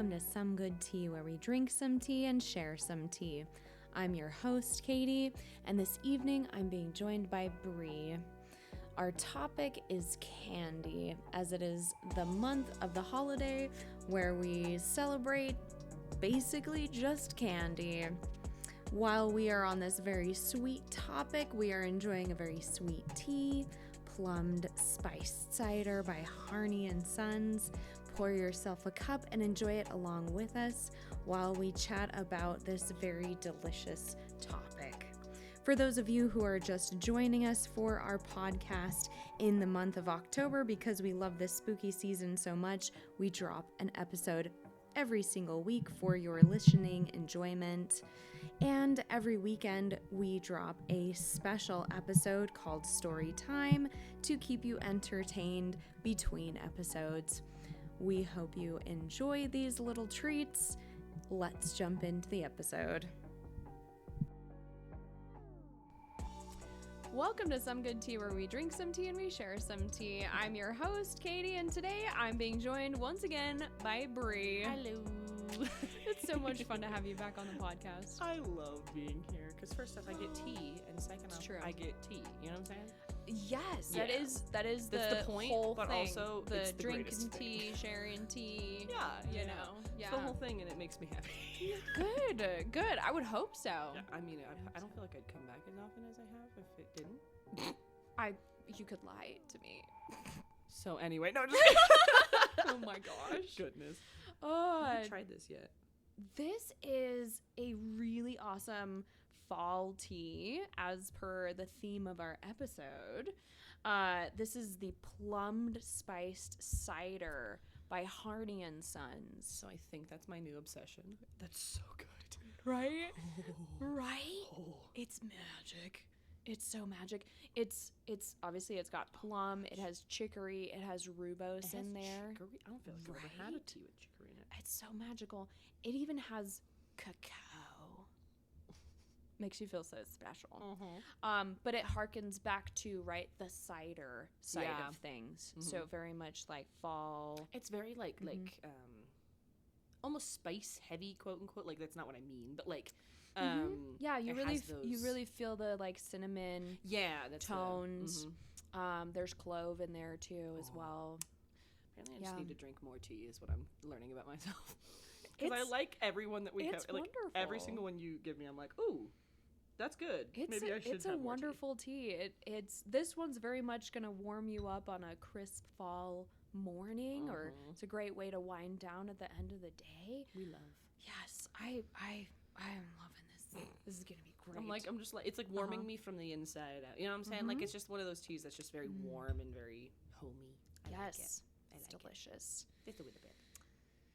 welcome to Some Good Tea, where we drink some tea and share some tea. I'm your host, Katie, and this evening I'm being joined by Bree. Our topic is candy, as it is the month of the holiday where we celebrate basically just candy. While we are on this very sweet topic, we are enjoying a very sweet tea, Plumb Spiced Cider by Harney & Sons. Pour yourself a cup and enjoy it along with us while we chat about this very delicious topic. For those of you who are just joining us for our podcast in the month of October, because we love this spooky season so much, we drop an episode every single week for your listening enjoyment. And every weekend, we drop a special episode called Story Time to keep you entertained between episodes. We hope you enjoy these little treats. Let's jump into the episode. Welcome to Some Good Tea, where we drink some tea and we share some tea. I'm your host, Katie, and today I'm being joined once again by Bree. Hello. It's so much fun to have you back on the podcast. I love being here because first off, I get tea, and second off, true. I get tea. You know what I'm saying? Yes, Yeah. that is That's the point, whole but thing. also the it's the drinking greatest tea, thing. sharing tea. Yeah, you know, It's the whole thing, and it makes me happy. Good. I would hope so. Yeah, I mean, I don't feel like I'd come back as often as I have if it didn't. You could lie to me. So anyway, no, just kidding. Oh my gosh. Goodness. Oh, I haven't tried this yet. this is a really awesome fall tea, as per the theme of our episode. This is the Plumb Spiced Cider by Harney & Sons. So I think that's my new obsession. That's so good. Right? Oh. Right? Oh. It's magic. It's so magic. It's obviously it's got plum, it has chicory, it has rooibos in there. Chicory? I don't feel like I've ever had a Right? tea with chicory in it. It's so magical. It even has cacao. Makes you feel so special. But it harkens back to, right, the cider side Yeah. of things. Mhm. So very much like fall. It's very like almost spice heavy, quote unquote. Like that's not what I mean, but like Yeah, you it really has you those- really feel the like cinnamon that's tones. There's clove in there too as Oh. well. Apparently, I just Yeah. need to drink more tea. Is what I'm learning about myself. Because I It's- like everyone that we have. it's Like every wonderful. single one you give me, I'm like, ooh, that's good. Maybe I should it's have a more tea. wonderful tea. It's this one's very much gonna warm you up on a crisp fall morning, or it's a great way to wind down at the end of the day. We love. Yes, I am loving this. This is gonna be great. I'm just like, it's like warming me from the inside out. You know what I'm saying? Like it's just one of those teas that's just very warm and very homey. I like it. yes, I it's like it. delicious. Just a little bit.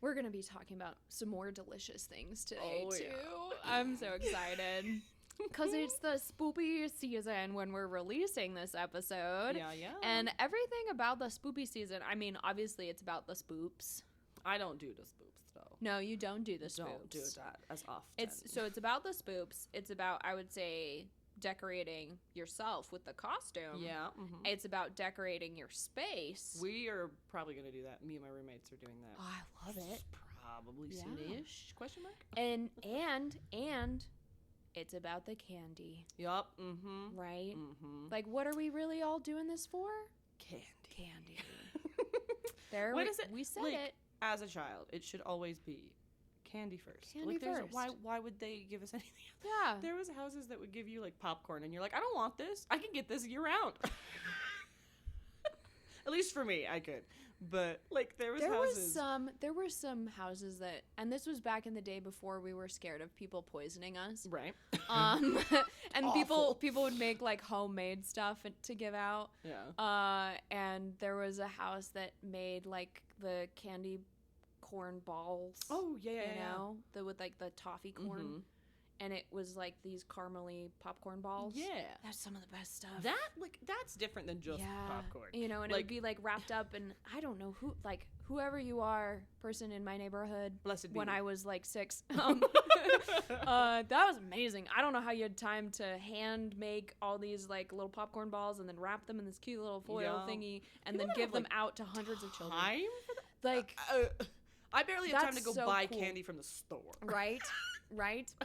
We're gonna be talking about some more delicious things today Oh, too. yeah. I'm so excited. Because it's the spoopy season when we're releasing this episode. Yeah. And everything about the spoopy season, I mean, obviously it's about the spoops. I don't do the spoops though. No, you don't do the spoops. Don't do that as often. It's about the spoops. It's about, I would say, decorating yourself with the costume. yeah. It's about decorating your space. We are probably gonna do that. Me and my roommates are doing that. Oh, I love it. Probably Yeah. soonish? Question mark. And it's about the candy, Yup. Mm-hmm. right? Mm-hmm. Like, what are we really all doing this for? Candy. Candy. There What we, is it? we said Like, it. As a child, it should always be candy first. Candy first. Why would they give us anything else? Yeah. There was houses that would give you like popcorn, and you're like, I don't want this. I can get this year round. At least for me, I could. But like there was some houses that, and this was back in the day before we were scared of people poisoning us. right. And Awful. people would make like homemade stuff to give out. Yeah. And there was a house that made like the candy corn balls. Oh yeah. you know, with like the toffee corn. Mhm. And it was like these caramely popcorn balls. Yeah. That's some of the best stuff. That's different than just popcorn. You know, and it would be like wrapped up in, I don't know who, like whoever you are, person in my neighborhood. Blessed be. When I was like 6. That was amazing. I don't know how you had time to hand make all these like little popcorn balls and then wrap them in this cute little foil Yeah. thingy and People then that give have, them like, out to hundreds of children. Time for that? Like, I barely have time to go so buy cool. candy from the store. Right.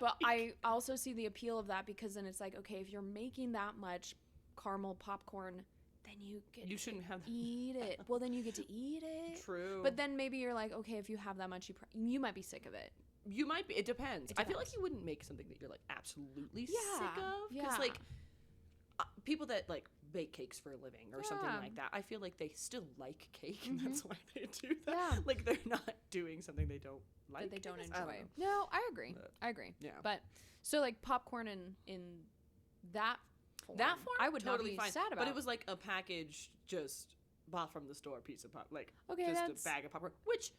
But I also see the appeal of that because then it's like, okay, if you're making that much caramel popcorn, then you shouldn't have eat it. Well, then you get to eat it. True. But then maybe you're like, okay, if you have that much, you might be sick of it. You might be. It depends. I feel like you wouldn't make something that you're like absolutely sick of. Yeah. Because like people that like bake cakes for a living or something like that, I feel like they still like cake, and that's why they do that. Yeah. Like they're not doing something they don't like. That they don't enjoy. No, I agree. Yeah. But so like popcorn in that form, I would totally not be sad about. But it was like a package just bought from the store piece of pop, like okay, just a bag of popcorn, which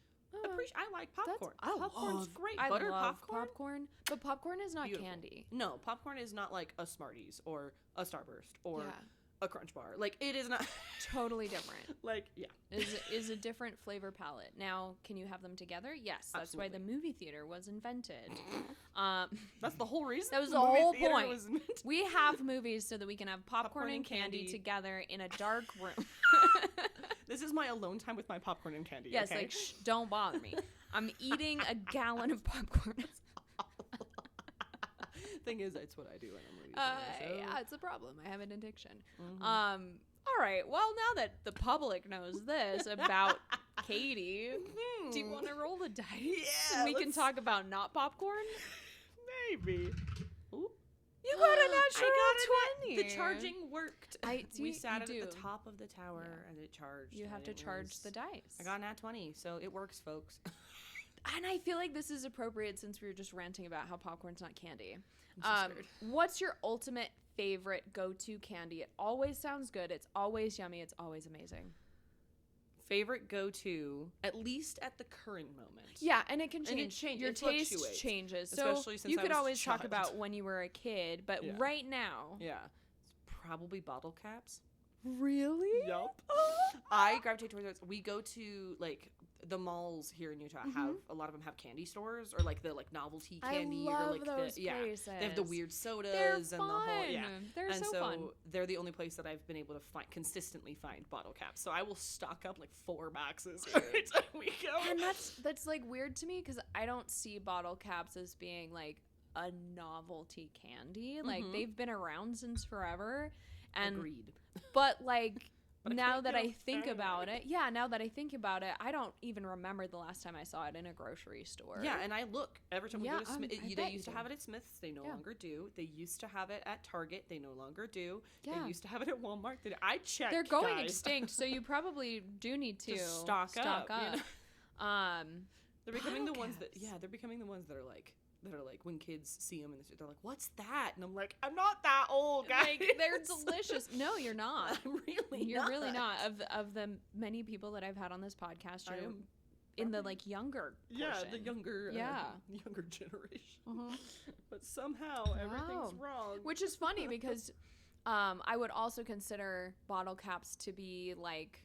I like popcorn. Popcorn's great. I Butter love popcorn. But popcorn is not Beautiful. Candy. No, popcorn is not like a Smarties or a Starburst or a Crunch Bar. Like it is not totally different. Like is a different flavor palette. Now, can you have them together? Yes, that's Absolutely. why the movie theater was invented. That's the whole reason. That was the whole point. We have movies so that we can have popcorn and candy together in a dark room. This is my alone time with my popcorn and candy. Yes, okay? like don't bother me. I'm eating a gallon of popcorn. Thing is, it's what I do when I'm movie theater, so. Yeah, it's a problem. I have an addiction. All right. Well, now that the public knows this about Katie, do you want to roll the dice? Yeah. And we can talk about not popcorn? Maybe. Ooh. You got a natural 20. The charging worked. We sat at the top of the tower and it charged. You have to charge the dice. I got a nat 20, so it works, folks. And I feel like this is appropriate since we were just ranting about how popcorn's not candy. I'm What's your ultimate favorite go-to candy? It always sounds good. It's always yummy. It's always amazing. Favorite go-to, at least at the current moment. Yeah, and it can change. And it changes. Your it taste fluctuates, changes. Especially so since you I could was always a child. talk about when you were a kid, but right now. Yeah. It's probably bottle caps. Really? Yup. I gravitate towards those. We go to like the malls here in Utah have a lot of them have candy stores or like the like novelty candy I love or like those the places. They have the weird sodas They're and fun. the whole They're and so fun. they're the only place that I've been able to consistently find bottle caps. So I will stock up like 4 boxes every time we go. And that's like weird to me because I don't see bottle caps as being like a novelty candy. Like they've been around since forever. And Agreed. But like But now that I think about it, I don't even remember the last time I saw it in a grocery store. Yeah, and I look every time we go to Smith. They used to have it at Smith's. They no Yeah. longer do. They used to have it at Target. They no longer do. Yeah. They used to have it at Walmart. I checked. They're going guys. extinct, so you probably do need to Just stock up. You know? They're becoming the bottle ones that caps. they're becoming the ones that are like when kids see them in the street, they're like, "What's that?" And I'm like, "I'm not that old, guys. Like, they're delicious." No, you're not. I'm really You're not. really not. Of the many people that I've had on this podcast, you're in the like younger portion. Yeah, the younger younger generation. But somehow everything's wrong. Which is funny because I would also consider bottle caps to be like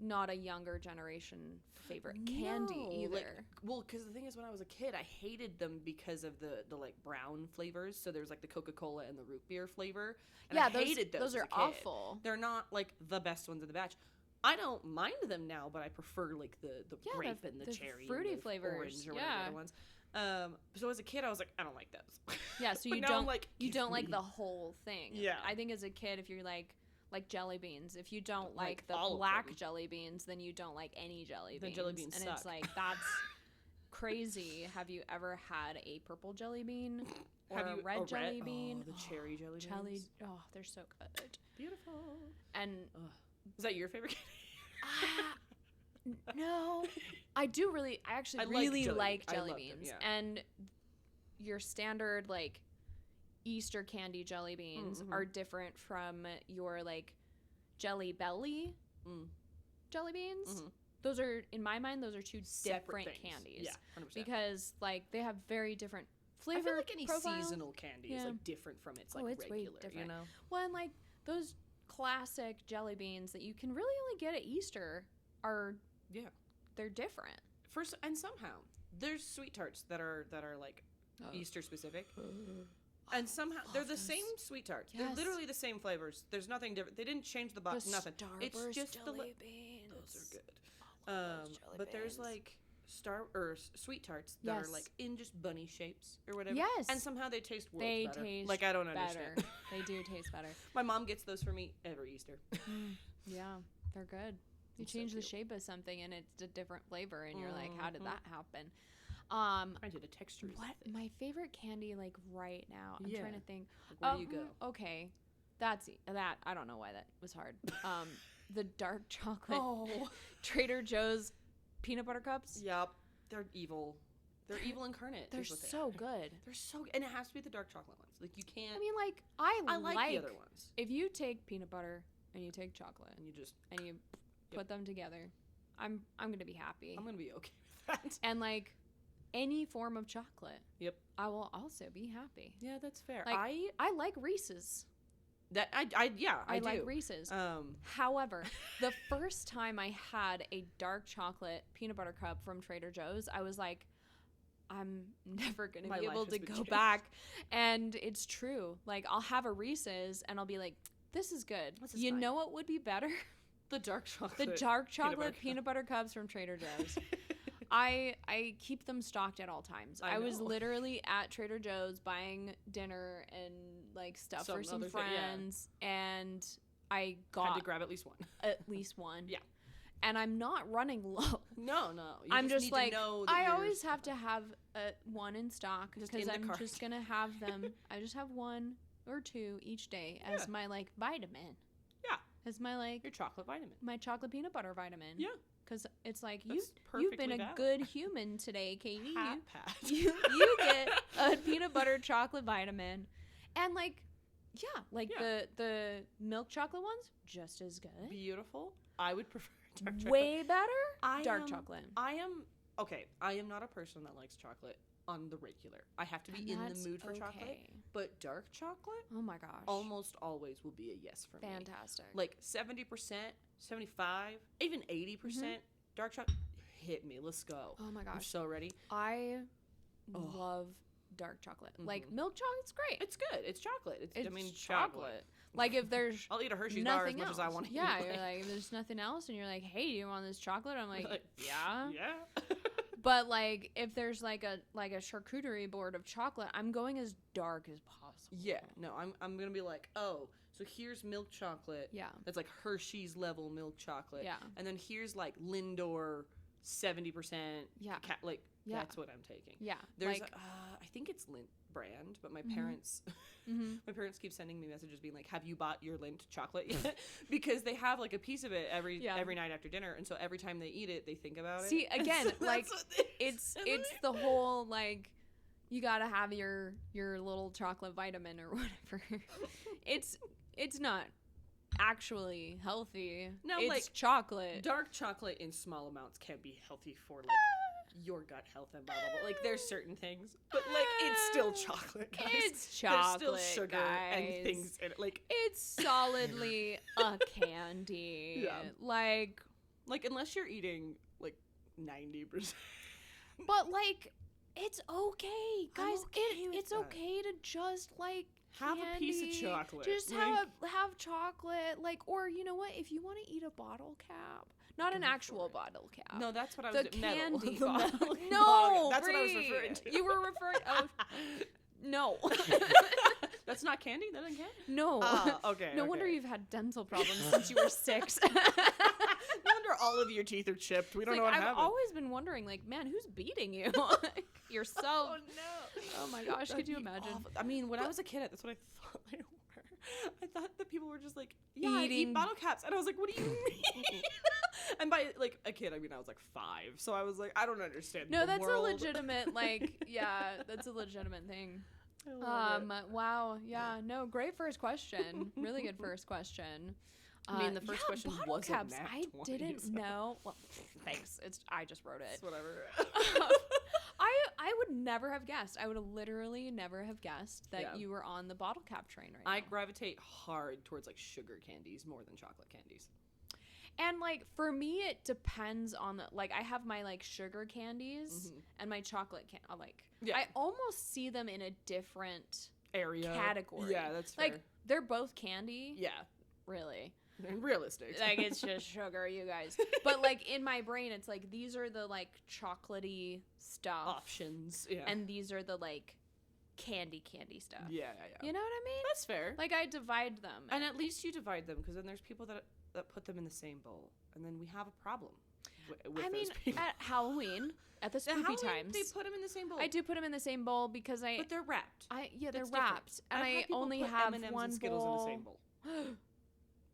not a younger generation favorite candy either. Because the thing is, when I was a kid, I hated them because of the like brown flavors. So there's like the Coca-Cola and the root beer flavor. And I hated those. Those are awful. They're not like the best ones in the batch. I don't mind them now, but I prefer like the grape and the cherry, fruity and the flavors, orange or whatever the other ones. So as a kid, I was like, I don't like those. Yeah, so you don't like the whole thing. Yeah, I think as a kid, if you're like jelly beans, if you don't like the all black jelly beans, then you don't like any jelly beans. The jelly beans and suck. It's like that's crazy. Have you ever had a purple jelly bean or a red jelly bean? Oh, the cherry jelly beans. Oh, they're so good. Beautiful. And is that your favorite? No, I actually really like jelly beans. Them, And your standard like Easter candy jelly beans are different from your like Jelly Belly jelly beans. Those are, in my mind, those are two different candies. Yeah, 100%. Because like they have very different flavor. I feel like any profile. Seasonal candy is like different from its like it's regular. way different. You know, well, and like those classic jelly beans that you can really only get at Easter are they're different. First, and somehow there's sweet tarts that are like Easter specific. And somehow they're the same sweet tarts. Yes. They're literally the same flavors. There's nothing different. They didn't change the box. Nothing. It's just jelly beans. Those are good. But there's like sweet tarts that are like in just bunny shapes or whatever. Yes. And somehow they taste worlds They better. taste like I don't better. understand. They do taste better. My mom gets those for me every Easter. Yeah, they're good. You It's change so the cute. shape of something and it's a different flavor and you're like, how did that happen? I did a texture. What my favorite candy like right now? I'm trying to think. Like, where do you go? Okay, that. I don't know why that was hard. The dark chocolate Trader Joe's peanut butter cups. Yep, they're evil. They're evil incarnate. They're so good. They're so good. And it has to be the dark chocolate ones. Like, you can't. I mean, like, I like the other ones. If you take peanut butter and you take chocolate And you put them together, I'm gonna be happy. I'm gonna be okay with that. And like any form of chocolate. Yep. I will also be happy. Yeah, that's fair. Like, I like Reese's. I do. like Reese's. However, the first time I had a dark chocolate peanut butter cup from Trader Joe's, I was like, I'm never going to be able to go back. And it's true. Like, I'll have a Reese's and I'll be like, this is good. You know what would be better? The dark chocolate. The dark chocolate peanut butter cups from Trader Joe's. I keep them stocked at all times. I was literally at Trader Joe's buying dinner and like stuff for some friends, and I had to grab at least one. At least one. Yeah. And I'm not running low. No. I'm just like, I always have to have one in stock because I'm just going to have them. I just have one or two each day as my like vitamin. Yeah. As my like. Your chocolate vitamin. My chocolate peanut butter vitamin. Yeah. Because it's like, you've been a good human today, Katie. You get a peanut butter chocolate vitamin. And like, the milk chocolate ones, just as good. Beautiful. I would prefer dark chocolate. Way better? Dark chocolate. I am not a person that likes chocolate on the regular. I have to be in the mood for chocolate. But dark chocolate, oh my gosh, almost always will be a yes for me. Fantastic. Like 70%, 75, even 80% dark chocolate. Hit me. Let's go. Oh my gosh. I'm so ready. I love dark chocolate. Like milk chocolate's great. It's good. It's chocolate. It's chocolate. Like if there's I'll eat a Hershey's bar as much else. as I want to eat. Yeah, you're like, if there's nothing else and you're like, hey, do you want this chocolate? I'm like, yeah. Yeah. But like if there's like a charcuterie board of chocolate, I'm going as dark as possible. Yeah. No, I'm going to be like, "Oh, so here's milk chocolate." Yeah. That's like Hershey's level milk chocolate. Yeah. And then here's like Lindor 70%. Yeah. That's what I'm taking. Yeah. There's I think it's Lindt brand, but my parents my parents keep sending me messages being like, have you bought your Lindt chocolate yet? Because they have like a piece of it every night after dinner, and so every time they eat it they think about it. See, again, like it's the whole like you gotta have your little chocolate vitamin or whatever. it's not actually healthy. No, it's like chocolate. Dark chocolate in small amounts can be healthy for like your gut health and blah blah blah. Like there's certain things, but like it's still chocolate, guys. It's chocolate. There's still sugar and things in it. Like it's solidly a candy. Yeah. Like unless you're eating like 90%. But like it's okay, guys. It's that. okay to just like have candy. A piece of chocolate. Just have chocolate. Like, or you know what? If you want to eat a bottle cap. Not an actual bottle cap. No, that's what I was doing. The candy bottle. No, that's Bree, what I was referring to. You were referring. Oh, no. That's not candy. That isn't candy. No. Okay. No wonder you've had dental problems since you were 6. No wonder all of your teeth are chipped. We don't know what happened. I've always been wondering, like, man, who's beating you? Yourself. Oh no. Oh my gosh, could you imagine? Awful. I mean, when I was a kid, that's what I thought they were. I thought that people were just like, yeah, I eat bottle caps, and I was like, what do you mean? And by like a kid, I mean I was like 5, so I was like, I don't understand. No, that's world. a legitimate that's a legitimate thing. Wow, yeah, no, great first question, really good first question. I mean, the first question was caps. I didn't know. Well, thanks. I just wrote it. It's whatever. I would never have guessed. I would have literally never have guessed that you were on the bottle cap train right now. I gravitate hard towards like sugar candies more than chocolate candies. And like for me, it depends on the like. I have my like sugar candies and my chocolate I almost see them in a different area category. Yeah, that's fair. Like they're both candy. Yeah, really. And realistic. Like, it's just sugar, you guys. But, like, in my brain, it's like, these are the, like, chocolatey stuff. Options, yeah. And these are the, like, candy stuff. Yeah. You know what I mean? That's fair. Like, I divide them. And at least you divide them, because then there's people that put them in the same bowl. And then we have a problem with I mean, those people. at Halloween, at the spooky times. They put them in the same bowl. I do put them in the same bowl because But they're wrapped. They're wrapped. And I only have M&Ms one and Skittles bowl. in the same bowl.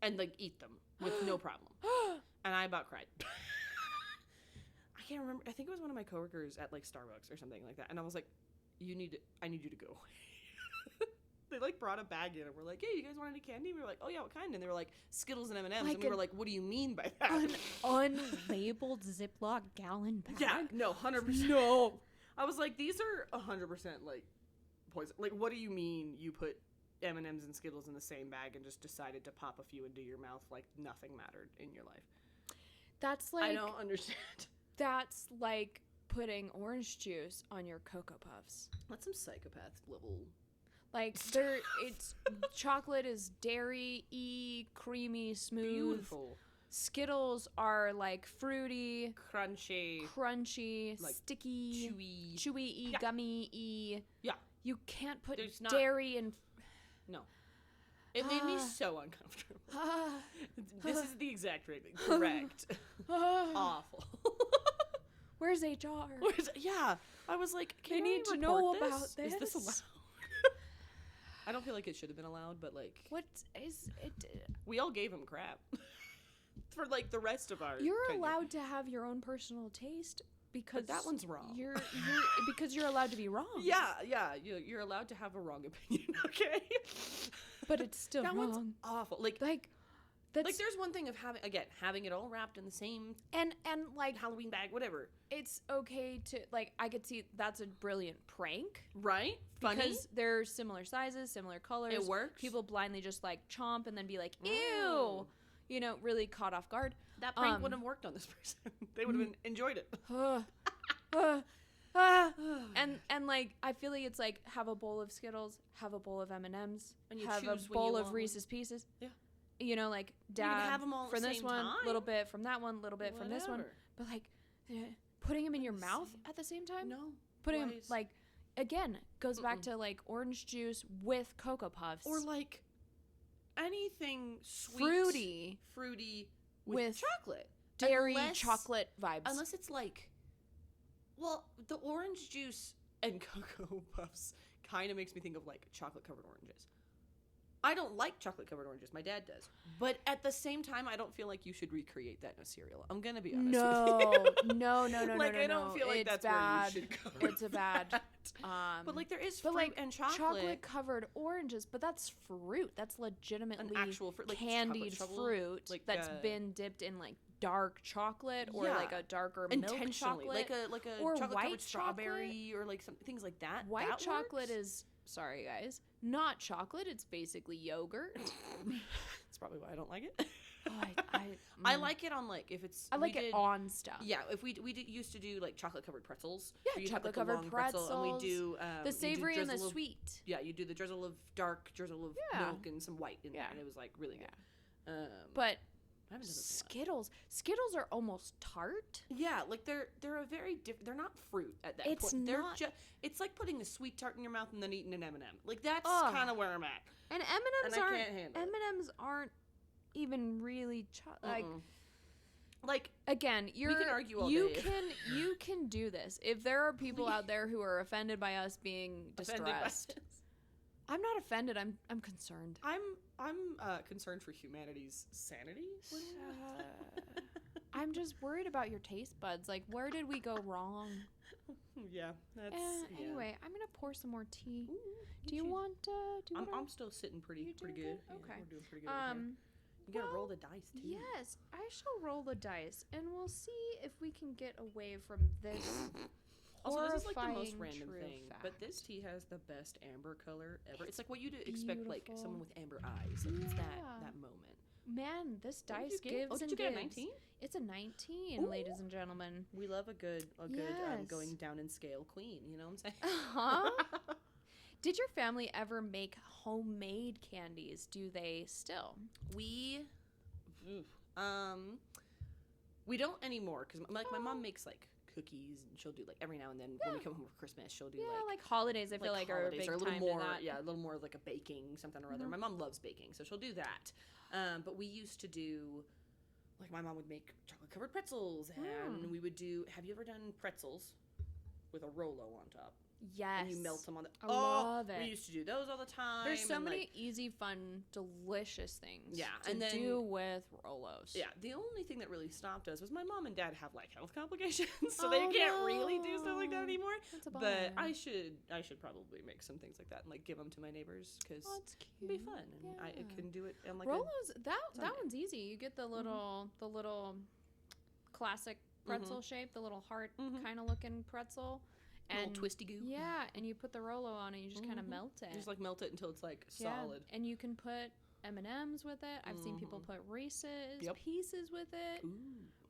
And, like, eat them with no problem. And I about cried. I can't remember. I think it was one of my coworkers at, like, Starbucks or something like that. And I was like, I need you to go away. They, like, brought a bag in and we're like, hey, you guys want any candy? We were like, oh, yeah, what kind? And they were like, Skittles and M&Ms. Like and we were like, what do you mean by that? An unlabeled Ziploc gallon bag? Yeah, no, 100%. No. I was like, these are 100%, like, poison. Like, what do you mean you put M&Ms and Skittles in the same bag and just decided to pop a few into your mouth like nothing mattered in your life? That's like... I don't understand. That's like putting orange juice on your Cocoa Puffs. That's some psychopath level... Like, chocolate is dairy-y, creamy, smooth. Beautiful. Skittles are, like, fruity. Crunchy. Like, sticky. Chewy. Chewy-y, gummy-y. Yeah. You can't put Not, dairy in... No. It made me so uncomfortable. This is the exact rating. Correct. Awful. Where's HR? Yeah. I was like, they need to know about this. Is this allowed? I don't feel like it should have been allowed, but, like... What is it? We all gave him crap. For, like, the rest of our... You're tenure. allowed to have your own personal taste because... But that one's wrong. Because you're allowed to be wrong. Yeah. You're allowed to have a wrong opinion, okay? But it's still that wrong. That one's awful. Like, there's one thing of having it all wrapped in the same... And like... Halloween bag, whatever. It's okay to, like, I could see that's a brilliant prank. Right? Funny. Because they're similar sizes, similar colors. It works. People blindly just, like, chomp and then be like, ew! You know, really caught off guard. That prank wouldn't have worked on this person. They would have enjoyed it. And like, I feel like it's like, have a bowl of Skittles, have a bowl of M&Ms, and you have a bowl of Reese's Pieces. Yeah. You know, like, dab have them all from at the this same one, time. little bit from that one, little bit from this one. But, like, putting them in your mouth at the same time? No. Putting them, like, again, goes back to, like, orange juice with Cocoa Puffs. Or, like, anything sweet. Fruity with chocolate. Dairy chocolate vibes. Unless it's, like, well, the orange juice and Cocoa Puffs kind of makes me think of, like, chocolate-covered oranges. I don't like chocolate-covered oranges. My dad does. But at the same time, I don't feel like you should recreate that in a cereal. I'm going to be honest with you. No. Like, I don't feel like it's that's bad. where you should go. It's a bad. But, like, there is fruit and chocolate. Chocolate-covered oranges, but that's fruit. That's legitimately an actual fruit. Like, candied fruit like, that's been dipped in, like, dark chocolate or, like, a darker milk chocolate. Like a or chocolate-covered strawberry or, like, some things like that. White chocolate is... Sorry, guys. Not chocolate. It's basically yogurt. That's probably why I don't like it. I like it on, like, if it's... I like it on stuff. Yeah, if we used to do, like, chocolate-covered pretzels. Yeah, chocolate-covered pretzels. And we do... the savory and the sweet. Yeah, you do the drizzle of milk and some white in there, and it was, like, really good. But... Skittles are almost tart. Yeah, like they're a very different. They're not fruit at that point. They're just. It's like putting a sweet tart in your mouth and then eating an M&M. Like that's kind of where I'm at. And M&Ms aren't even really like again. We can argue all day. You can do this if there are people out there who are offended by us being distressed. I'm not offended. I'm concerned. I'm concerned for humanity's sanity. I'm just worried about your taste buds. Like, where did we go wrong? Yeah, that's anyway. I'm gonna pour some more tea. Ooh, do you want? I'm still sitting pretty good. Okay, yeah, we're doing pretty good. You gotta roll the dice too. Yes, I shall roll the dice, and we'll see if we can get away from this. Also, this is like the most random thing, fact. but this tea has the best amber color ever. It's like what you'd expect, like someone with amber eyes. Like it's that moment. Man, this dice gives and gives. Did you get a 19? It's a 19, ladies and gentlemen. We love a good going down in scale queen. You know what I'm saying? Uh-huh. Did your family ever make homemade candies? Do they still? We We don't anymore because my mom makes like cookies, and she'll do like every now and then when we come home for Christmas, she'll do like holidays. I feel like are a big a little time more, to that. a little more of like a baking something or other. My mom loves baking, so she'll do that. But we used to do, like, my mom would make chocolate covered pretzels, and we would do. Have you ever done pretzels with a Rolo on top? Yes. And you melt them on the. I love it. We used to do those all the time. There's so many easy, fun, delicious things. To do with Rolos. Yeah. The only thing that really stopped us was my mom and dad have like health complications, so they can't really do stuff like that anymore. That's a bummer. But I should probably make some things like that and like give them to my neighbors because it'd be fun, and I can do it on like Rolos. That one's easy. You get the little classic pretzel shape, the little heart kind of looking pretzel. And little twisty goo. Yeah, and you put the Rolo on it. You just kind of melt it. You just like melt it until it's like solid. And you can put M&Ms with it. I've seen people put Reese's pieces with it. Ooh.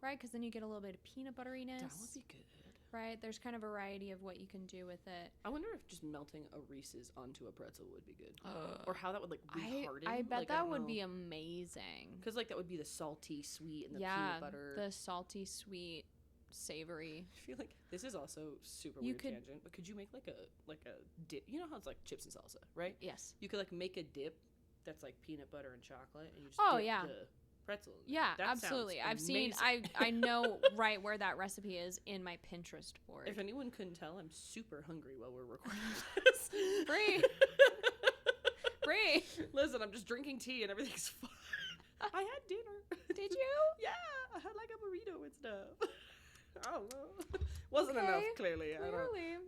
Right, because then you get a little bit of peanut butteriness. That would be good. Right, there's kind of a variety of what you can do with it. I wonder if just melting a Reese's onto a pretzel would be good, or how that would like reharden. I bet that would be amazing. Because like that would be the salty sweet and the peanut butter. The salty sweet. Savory. I feel like this is also super weird tangent, but could you make like a dip? You know how it's like chips and salsa, right? Yes. You could like make a dip that's like peanut butter and chocolate, and you just dip the pretzel. Yeah, absolutely. I've seen. I know right where that recipe is in my Pinterest board. If anyone couldn't tell, I'm super hungry while we're recording this. Bree. Listen, I'm just drinking tea and everything's fine. I had dinner. Did you? Yeah, I had like a burrito and stuff. I don't know. Wasn't enough, clearly.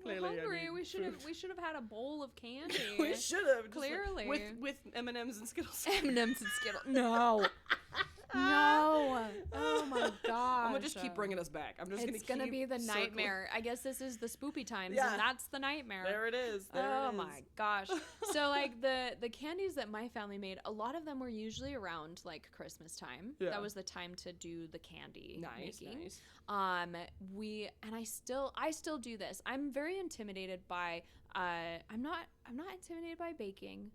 We're hungry. We should have had a bowl of candy. We should have. Clearly. Like, with M&Ms and Skittles. M&Ms and Skittles. No. No. Oh my gosh. I'm gonna just keep bringing us back. It's gonna be the nightmare. I guess this is the spoopy times, and that's the nightmare. There it is. My gosh. So like the candies that my family made, a lot of them were usually around like Christmas time. Yeah. That was the time to do the candy making. Nice. I still do this. I'm very intimidated by I'm not intimidated by baking,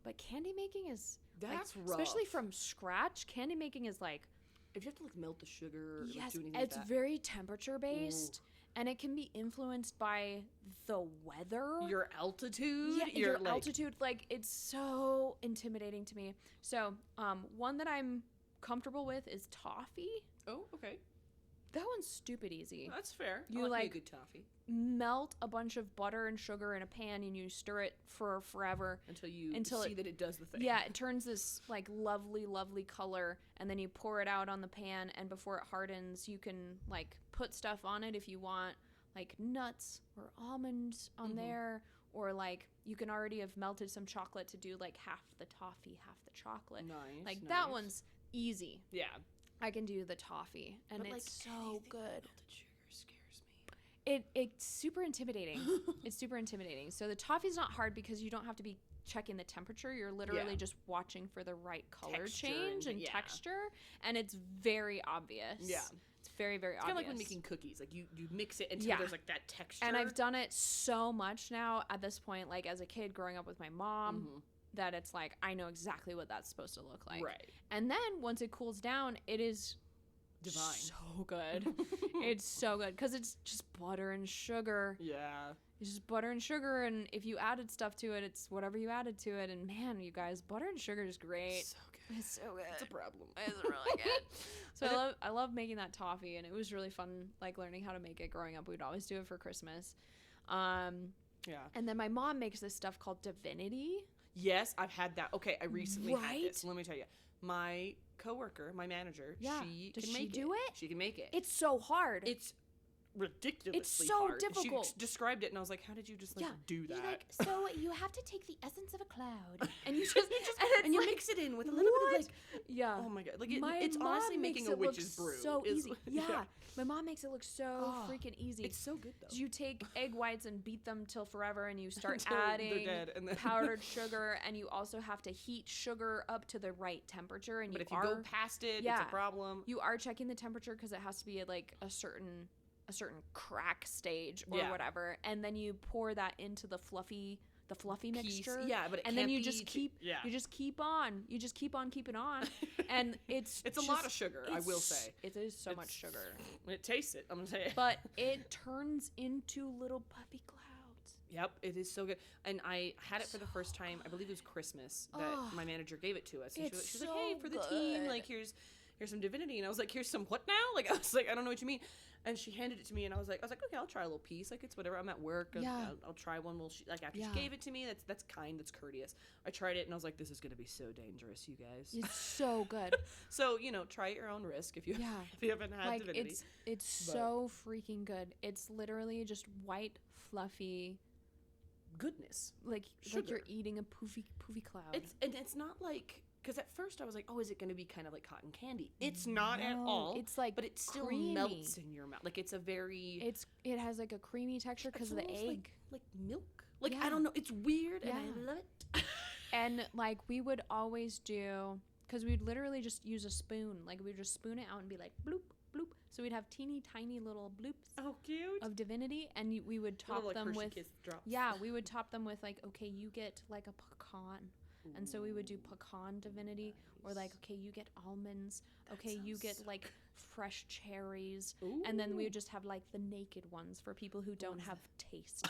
but candy making is that's rough. Especially from scratch. Candy making is like if you have to like melt the sugar. Yes, or do anything it's like that. very temperature based. And it can be influenced by the weather. Your altitude. Yeah, your altitude. Like, it's so intimidating to me. So, one that I'm comfortable with is toffee. Oh, okay. That one's stupid easy. That's fair. You I like a good toffee. Melt a bunch of butter and sugar in a pan and you stir it for forever. Until see that it does the thing. Yeah, it turns this like lovely, lovely color, and then you pour it out on the pan, and before it hardens, you can like put stuff on it if you want, like nuts or almonds on there, or like you can already have melted some chocolate to do like half the toffee, half the chocolate. Nice. Like that one's easy. Yeah. I can do the toffee, and but it's like, so good. Melted sugar scares me. It's super intimidating. It's super intimidating. So the toffee's not hard because you don't have to be checking the temperature. You're literally just watching for the right color change and texture, and it's very obvious. Yeah. It's very, very obvious. It's kind of like when making cookies. Like you mix it until there's like that texture. And I've done it so much now at this point, like as a kid growing up with my mom. That it's like I know exactly what that's supposed to look like. Right. And then once it cools down, it is divine. So good. It's so good because it's just butter and sugar. Yeah. It's just butter and sugar, and if you added stuff to it, it's whatever you added to it. And man, you guys, butter and sugar is great. So good. It's so good. It's a problem. It's really good. So I love making that toffee, and it was really fun, like learning how to make it growing up. We'd always do it for Christmas. Yeah. And then my mom makes this stuff called divinity. Yes, I've had that. Okay, I recently had this. Let me tell you. My coworker, my manager, she can make it. Do it? She can make it. It's so hard. It's ridiculously it's so hard. difficult. She described it, and I was like, "How did you just do that?" Like, so you have to take the essence of a cloud, and you and you mix it in with a little bit of yeah. Oh my god! Like it's honestly making a witch's brew. So easy. Yeah. My mom makes it look so freaking easy. It's so good though. You take egg whites and beat them till forever, and you start adding powdered sugar, and you also have to heat sugar up to the right temperature. And but if you go past it, it's a problem. You are checking the temperature because it has to be at like a certain crack stage or whatever, and then you pour that into the fluffy the fluffy mixture. Yeah, but and then you just keep keeping on, and it's a lot of sugar. I will say it is so much sugar. It tastes it. I'm gonna say it. But it turns into little puffy clouds. Yep, it is so good. And I had it for the first time. I believe it was Christmas that my manager gave it to us. And she was like, "Hey, for the team, like here's some divinity." And I was like, "Here's some what now?" Like I was like, "I don't know what you mean." And she handed it to me, and I was like, "Okay, I'll try a little piece. Like it's whatever. I'm at work. I'll try one." Well, after she gave it to me, that's kind, that's courteous. I tried it, and I was like, "This is gonna be so dangerous, you guys." It's so good. So try at your own risk if you haven't had divinity. It's so freaking good. It's literally just white, fluffy goodness, like you're eating a poofy cloud. It's not like, because at first I was like, oh, is it going to be kind of like cotton candy? It's not at all. It's like, but it still creamy. melts in your mouth. Like it's a very it has like a creamy texture because of the egg, like milk. Like I don't know, it's weird and I love it. And like we would always do, because we'd literally just use a spoon. Like we'd just spoon it out and be like bloop bloop. So we'd have teeny tiny little bloops of divinity, and we would top like them Hershey with Kiss drops. Yeah, we would top them with like, okay, you get like a pecan. Ooh. And so we would do pecan divinity, or like, okay, you get almonds. Okay, you get like fresh cherries. Ooh. And then we would just have like the naked ones for people who don't have taste.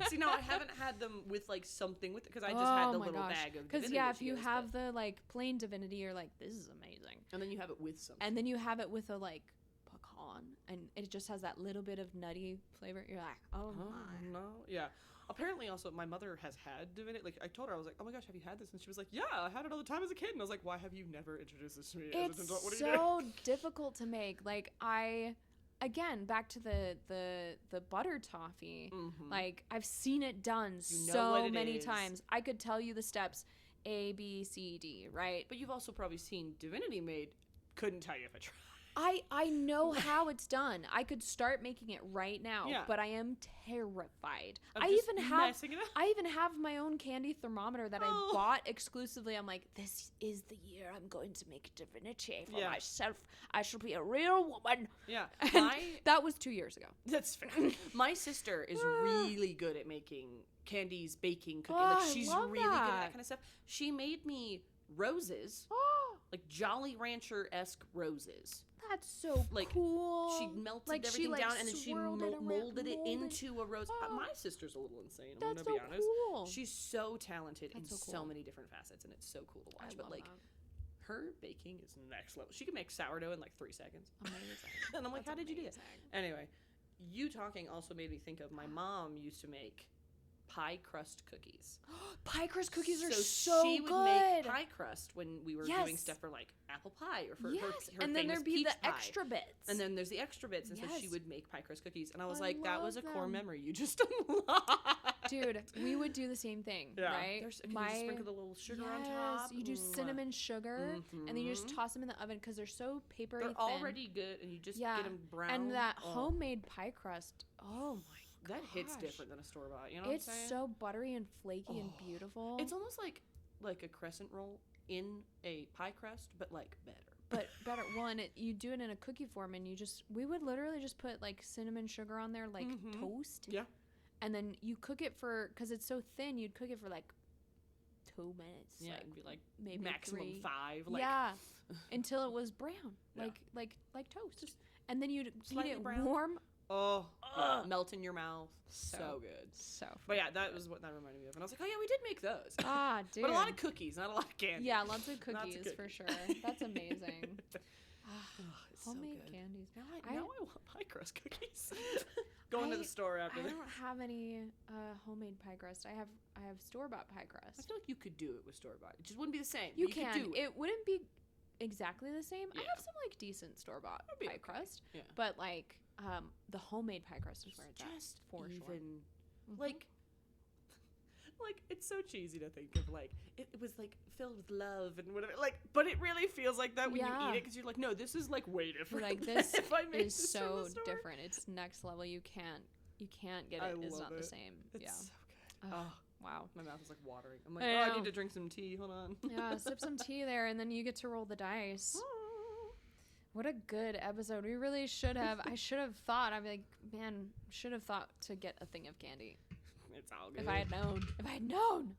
See, no, I haven't had them with like something with it, because I just had the little bag of divinity. Because if you have the like plain divinity, you're like, this is amazing. And then you have it with something. And then you have it with a like pecan, and it just has that little bit of nutty flavor. You're like, oh my. No, yeah. Apparently, also, my mother has had divinity. Like, I told her, I was like, oh my gosh, have you had this? And she was like, yeah, I had it all the time as a kid. And I was like, why have you never introduced this to me as an adult? What It's so difficult to make. Like, again, back to the butter toffee. Mm-hmm. Like, I've seen it done so many times. I could tell you the steps, A, B, C, D, right? But you've also probably seen divinity made. Couldn't tell you if I tried. I know how it's done. I could start making it right now, but I am terrified. I even have my own candy thermometer that I bought exclusively. I'm like, this is the year I'm going to make divinity for myself. I shall be a real woman. Yeah. That was 2 years ago. That's fair. My sister is really good at making candies, baking, cooking. Like she's really good at that kind of stuff. She made me roses. Like Jolly Rancher-esque roses. That's so cool. She melted everything down, and then she molded it into a rose. My sister's a little insane, I'm going to be honest. Cool. She's so talented in so many different facets, and it's so cool to watch. But, like, her baking is next level. She can make sourdough in, like, 3 seconds. Amazing. And I'm like, how did you do that? Anyway, you talking also made me think of my mom used to make pie crust cookies. Pie crust cookies are so she would good. Make pie crust when we were doing stuff for like apple pie or for her and then there'd be the pie. Extra bits. And then there's the extra bits, and so she would make pie crust cookies, and I was like, that was a core memory you just unlocked. Dude, we would do the same thing, right? Can you just sprinkle the little sugar on top? You do cinnamon sugar, and then you just toss them in the oven because they're so papery thin. They're already good, and you just get them brown. And that homemade pie crust, oh my that hits different than a store-bought, you know what I'm saying? It's so buttery and flaky and beautiful. It's almost like a crescent roll in a pie crust, but like better. But better. Well, and you do it in a cookie form, and we would literally just put like cinnamon sugar on there, like toast. Yeah. And then you cook it because it's so thin, you'd cook it for like 2 minutes. Yeah, it'd be like maybe maximum 3. 5. Like, until it was brown, like toast. Just, and then you'd eat it brown. warm. Oh, melt in your mouth. So good. So fun. But yeah, that was what that reminded me of. And I was like, oh yeah, we did make those. Dude. But a lot of cookies, not a lot of candy. Yeah, lots of cookies for sure. That's amazing. Homemade candies. Now I want pie crust cookies. Going to the store after that. I don't have any homemade pie crust. I have store-bought pie crust. I feel like you could do it with store-bought. It just wouldn't be the same. You can. Could do it. It wouldn't be exactly the same. Yeah. I have some like decent store-bought pie crust. Yeah. But like the homemade pie crust is where it's just for sure. Like it's so cheesy to think of like it was like filled with love and whatever, like, but it really feels like that when you eat it, because you're like, no, this is like way different. Like this is so different. It's next level. You can't get it. It's not the same. It's so good. Wow. My mouth is like watering. I'm like, I need to drink some tea. Hold on. Yeah, sip some tea there, and then you get to roll the dice. What a good episode. We really should have. I should have thought. I'm like, man, should have thought to get a thing of candy. It's all good. If I had known.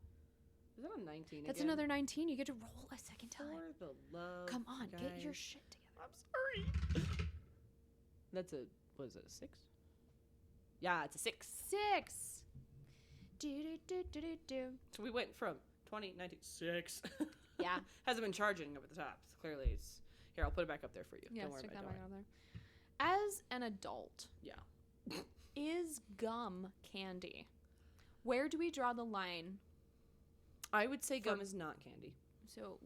Is that a 19 That's again? another 19. You get to roll a second time. For the love, Come on, guys. get your shit together. I'm sorry. That's what is it, a 6? Yeah, it's a 6. 6. Do. So we went from 20, 19, 6. Yeah. Hasn't been charging up at the top. So clearly it's... Here, I'll put it back up there for you. Yeah, Don't worry stick about that it. back on there. As an adult, Yeah. is gum candy? Where do we draw the line? I would say gum is not candy. So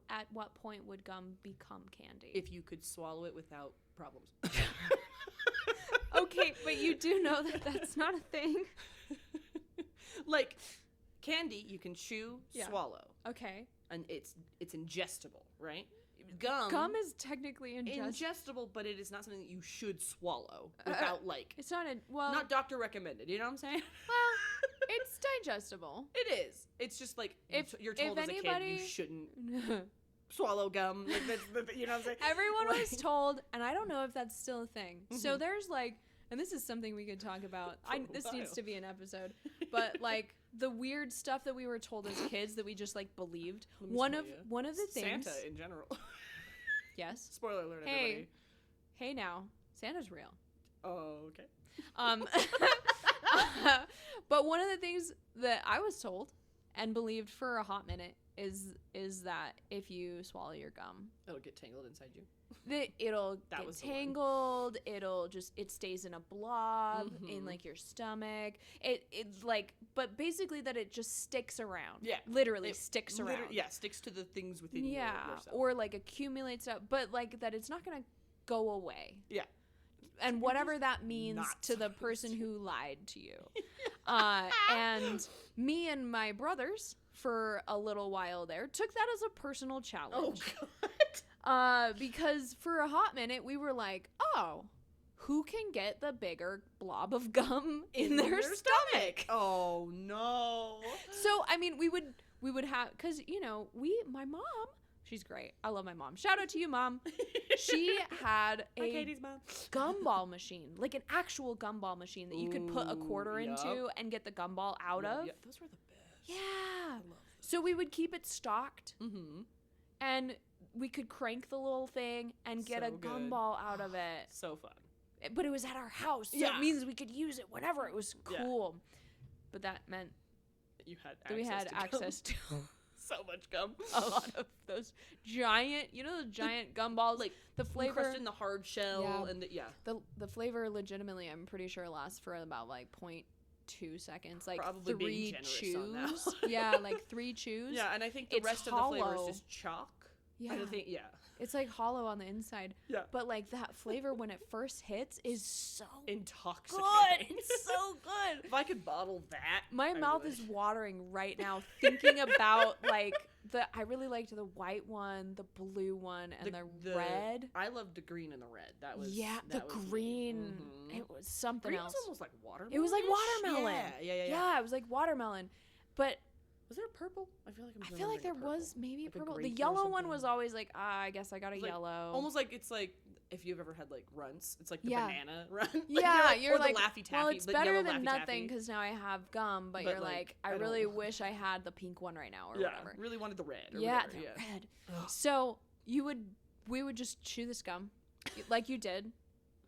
at what point would gum become candy? If you could swallow it without problems. Okay, but you do know that that's not a thing. Like, candy you can chew, swallow. Okay. And it's ingestible, right? Gum is technically ingestible, but it is not something that you should swallow without it's not not doctor recommended. You know what I'm saying? Well, it's digestible. It is. It's just like if you're told as a kid you shouldn't swallow gum. Like, that's you know what I'm saying? Everyone was told, and I don't know if that's still a thing. Mm-hmm. So there's and this is something we could talk about. This needs to be an episode, but the weird stuff that we were told as kids that we just believed. One of the things. Santa in general. Yes. Spoiler alert, everybody. Hey now, Santa's real. Oh, okay. But one of the things that I was told and believed for a hot minute is that if you swallow your gum, it'll get tangled inside you. It'll get tangled. It stays in a blob in your stomach. But basically that it just sticks around. Yeah, literally sticks around. Sticks to the things within yourself. Or accumulates up, but that it's not gonna go away. Yeah. And whatever that means to the person who lied to you. And me and my brothers, for a little while there, took that as a personal challenge. Oh, God. Because for a hot minute, we were like, oh, who can get the bigger blob of gum in their stomach? Oh, no. So, I mean, we would have, because, my mom, she's great. I love my mom. Shout out to you, Mom. She had Katie's mom. Gumball machine, like an actual gumball machine that you could put a quarter into and get the gumball out of. Yeah, those were the best. Yeah. So we would keep it stocked, and we could crank the little thing and get a gumball out of it. So fun. But it was at our house, so it means we could use it whenever. It was cool. But that meant we had access to so much gum. A lot of those giant, the giant gumballs. The flavor crushed in the hard shell and the flavor legitimately, I'm pretty sure lasts for about 0.2 seconds. Probably 3 chews. Yeah, 3 chews. Yeah, and I think the rest of the flavor is just chalk. Yeah. I don't think, It's hollow on the inside. Yeah. But that flavor when it first hits is so intoxicating. Good. It's so good. If I could bottle that. My mouth is watering right now thinking about I really liked the white one, the blue one, and the red. I loved the green and the red. That was green. It was something green else. Was almost like watermelon. It was like watermelon. Yeah, it was like watermelon. But was there a purple? I feel like there was maybe a purple. The yellow one was always I guess I got a yellow. Almost like it's if you've ever had runts. It's like the banana run. Yeah, you're the Laffy Taffy. Well, it's better than nothing because now I have gum, but you're I really wish I had the pink one right now or whatever. Really wanted the red. Red. So we would just chew this gum like you did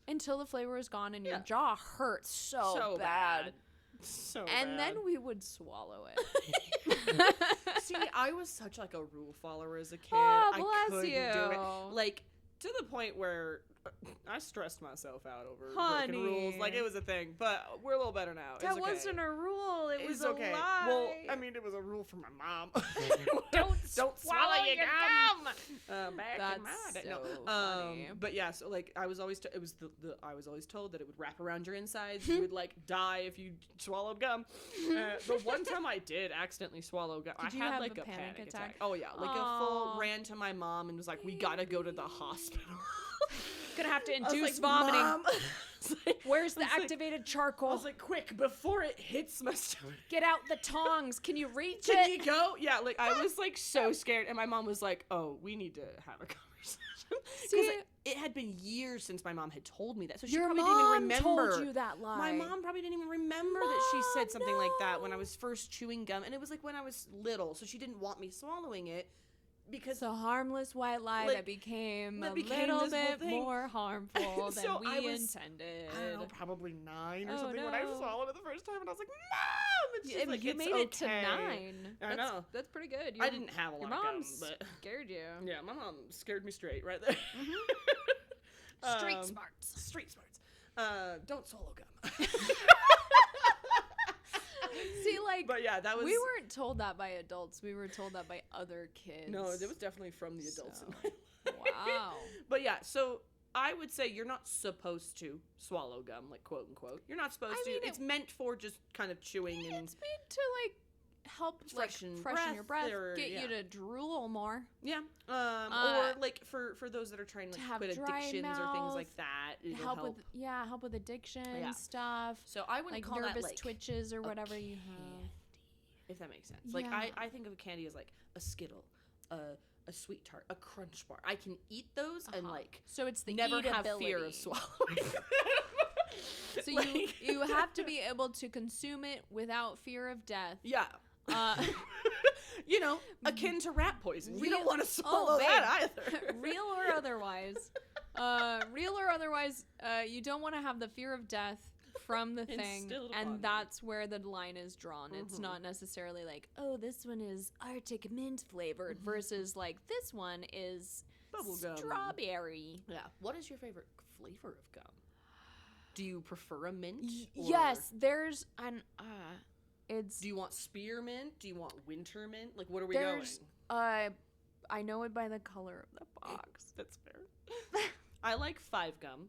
until the flavor was gone and your jaw hurt so bad. So and then we would swallow it. See, I was such a rule follower as a kid. Oh, I couldn't you. do it. To the point where I stressed myself out over breaking rules. It was a thing, but we're a little better now. That wasn't a rule. It was a lie. Well, I mean, it was a rule for my mom. Don't swallow your gum. Back in my day. So funny. But yeah, so I was always I was always told that it would wrap around your insides. You would die if you swallowed gum. The one time I did accidentally swallow gum, I had a panic attack. Oh yeah, a full ran to my mom and was like, "We gotta go to the hospital." Gonna have to induce vomiting. Mom. Where's the activated charcoal? I was like, quick, before it hits my stomach. Get out the tongs. Can you reach Can you go? Yeah, I was so scared. And my mom was like, oh, we need to have a conversation. Because it had been years since my mom had told me that. So she Your probably didn't even mom remember. told you that lie. My mom probably didn't even remember that she said something like that when I was first chewing gum. And it was like when I was little. So she didn't want me swallowing it. Because it's a harmless white lie that became a little bit more harmful than so we intended. I don't know, probably 9 or something no. when I swallowed it the first time, and I was like, Mom! And she's like, you it's made it to 9. I know. That's pretty good. I didn't have a lot of gum, but scared you. Yeah, my mom scared me straight right there. Street smarts. Street smarts. Don't swallow gum. See, like, but yeah, that was. We weren't told that by adults. We were told that by other kids. No, it was definitely from the adults in my life. Wow. But yeah, so I would say you're not supposed to swallow gum, like quote unquote. You're not supposed to. It's meant for just kind of chewing and. It's made to like help freshen your breath, get you to drool more. Yeah. Or like for those that are trying to like, quit addictions or things like that. It'll help with addiction stuff. So I wouldn't call nervous that like twitches or whatever you have. If that makes sense. Like I think of a candy as like a Skittle, a sweet tart, a crunch bar. I can eat those and like so it's the never have eatability. fear of swallowing. So you have to be able to consume it without fear of death. Yeah. You know, akin to rat poison. You don't want to swallow that either. Real or otherwise, you don't want to have the fear of death from the thing, and that's where the line is drawn. It's not necessarily like, oh, this one is Arctic mint flavored versus like this one is bubblegum strawberry. Yeah. What is your favorite flavor of gum? Do you prefer a mint? Yes, there's an Do you want spearmint? Do you want winter mint? Like, what are we going? I know it by the color of the box. That's fair. I like 5 gum,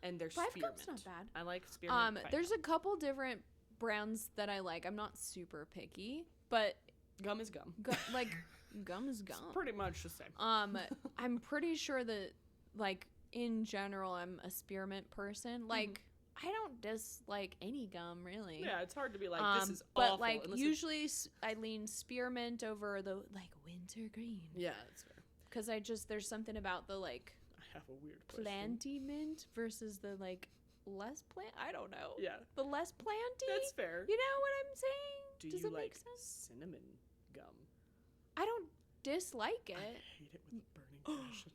and they're spearmint. 5 gum's not bad. I like spearmint. There's a couple different brands that I like. I'm not super picky, but gum is gum. Gum is gum. It's pretty much the same. I'm pretty sure that, like, in general, I'm a spearmint person. Like. I don't dislike any gum, really. Yeah, it's hard to be like, this is but awful. But, like, usually I lean spearmint over the, like, wintergreen. Yeah, that's fair. Because there's something about the, like... I have a weird question. Planty mint versus the, like, less plant... I don't know. Yeah. The less planty? That's fair. You know what I'm saying? Does it make like sense? Cinnamon gum? I don't dislike it. I hate it with a burning passion.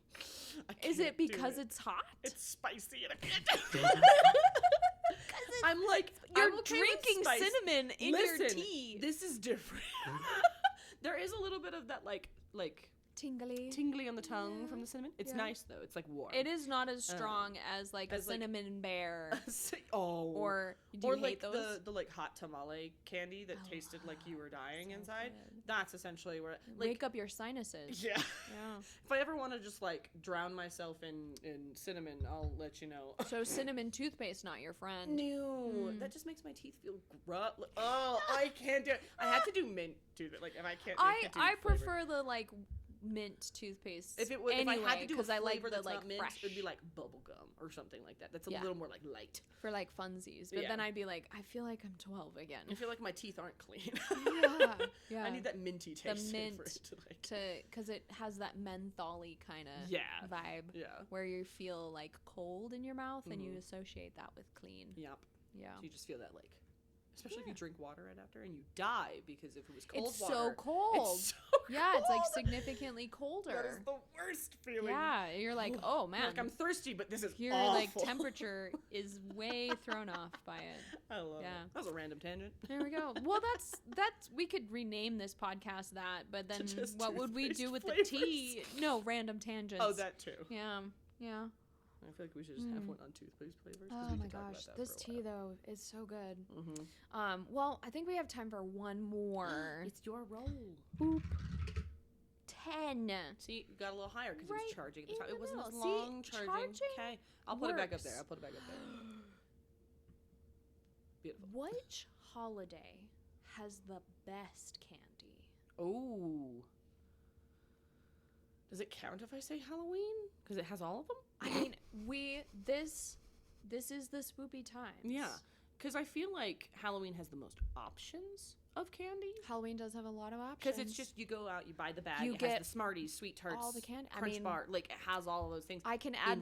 Is it because it's hot? It's spicy and I can't. I'm like, you're drinking cinnamon in your tea. This is different. There is a little bit of that like tingly on the tongue from the cinnamon. It's nice though. It's like warm. It is not as strong as like a cinnamon bear. Or do you hate like those? the like hot tamale candy that tasted like you were dying inside. Good. That's essentially where like, wake up your sinuses. Yeah. If I ever want to just like drown myself in cinnamon, I'll let you know. So cinnamon toothpaste not your friend. No, that just makes my teeth feel gross. Oh, I can't do it. I have to do mint too. Like if I can't. I prefer the like mint toothpaste. If I had to do a flavor I like the that's like not mint, fresh. it'd be like bubble gum or something like that. That's a little more like light for like funsies. But then I'd be like, I feel like I'm 12 again. I feel like my teeth aren't clean. Yeah. I need that minty taste. The mint for it to because it has that mentholy kind of vibe. Yeah. Where you feel like cold in your mouth and you associate that with clean. Yep. Yeah. So you just feel that like. Especially if you drink water right after and you die because if it was cold it's water. So cold. It's so cold. Yeah, it's like significantly colder. That is the worst feeling. Yeah, you're like, oh man. Like I'm thirsty, but this is your awful. Like temperature is way thrown off by it. I love it. That was a random tangent. There we go. Well, that's we could rename this podcast that, but then what would we do with flavors? The tea? No, random tangents. Oh, that too. Yeah. I feel like we should just have one on toothpaste flavors. Oh my gosh, this tea though is so good. Well, I think we have time for one more. It's your roll. Boop. 10. See, you got a little higher because it was charging at the time. It wasn't as middle. long charging. Okay, I'll put it back up there. Beautiful. Which holiday has the best candy? Oh. Does it count if I say Halloween? Because it has all of them? I mean, this is the spoopy times. Yeah. Because I feel like Halloween has the most options of candy. Halloween does have a lot of options. Because it's just, you go out, you buy the bag, it has the Smarties, Sweet Tarts, all the candy. Crunch Bar, like it has all of those things. I can I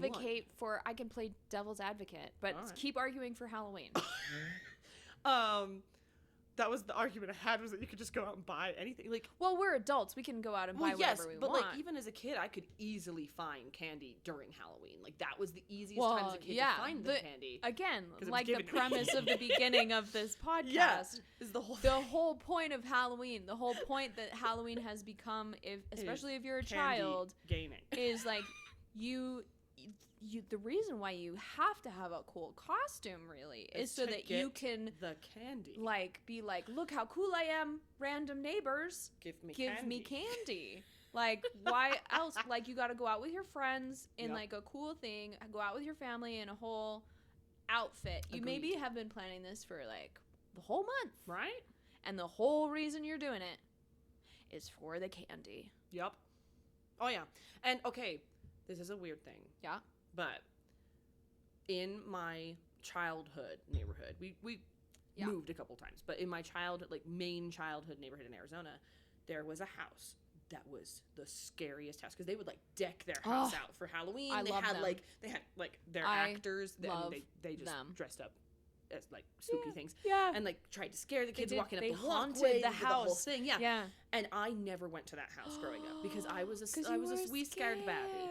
can play devil's advocate, but keep arguing for Halloween. That was the argument I had, was that you could just go out and buy anything. Like, well, we're adults. We can go out and buy whatever we want. But like, even as a kid, I could easily find candy during Halloween. Like, that was the easiest time as a kid to find the candy. Again, like the premise of the beginning of this podcast, is the whole point of Halloween. The whole point that Halloween has become, especially if you're a child, gaming, is like you. The reason why you have to have a cool costume really is so that you can the candy, like, be like, look how cool I am, random neighbors, give me candy. Like, why else? Like, you got to go out with your friends in like a cool thing, go out with your family in a whole outfit. You maybe have been planning this for like the whole month, right? And the whole reason you're doing it is for the candy. Yep. Oh yeah. And okay, this is a weird thing. Yeah. But in my childhood neighborhood, we moved a couple times, but in my main childhood neighborhood in Arizona, there was a house that was the scariest house, because they would like deck their house out for Halloween. They had their actors, they just dressed up as like spooky things, and like tried to scare the kids walking up the haunted the house, the whole thing, and I never went to that house growing up because I was a wee scared babby.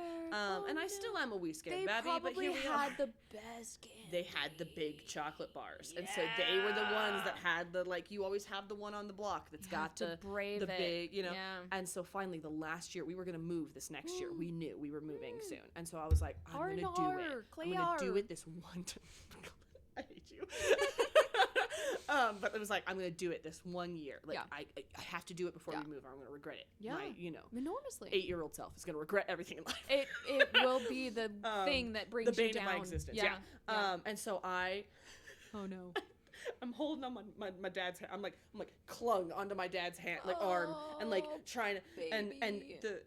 And I still am a wee scared babby, but here we are. Had the best candy. They had the big chocolate bars, and so they were the ones that had the, like, you always have the one on the block that's got the big, you know. And so finally, the last year, we were gonna move this next year. We knew we were moving soon, and so I was like, I'm gonna do it. I'm gonna do it this one time. I hate you. But it was like, I'm gonna do it this one year. Like, I have to do it before we move, or I'm gonna regret it. Yeah, my, enormously. 8-year-old self is gonna regret everything in life. It will be the thing that brings the bane you down. of my existence. And so oh no. I'm holding on my dad's hand. I'm like clung onto my dad's hand, like arm, and like trying to, and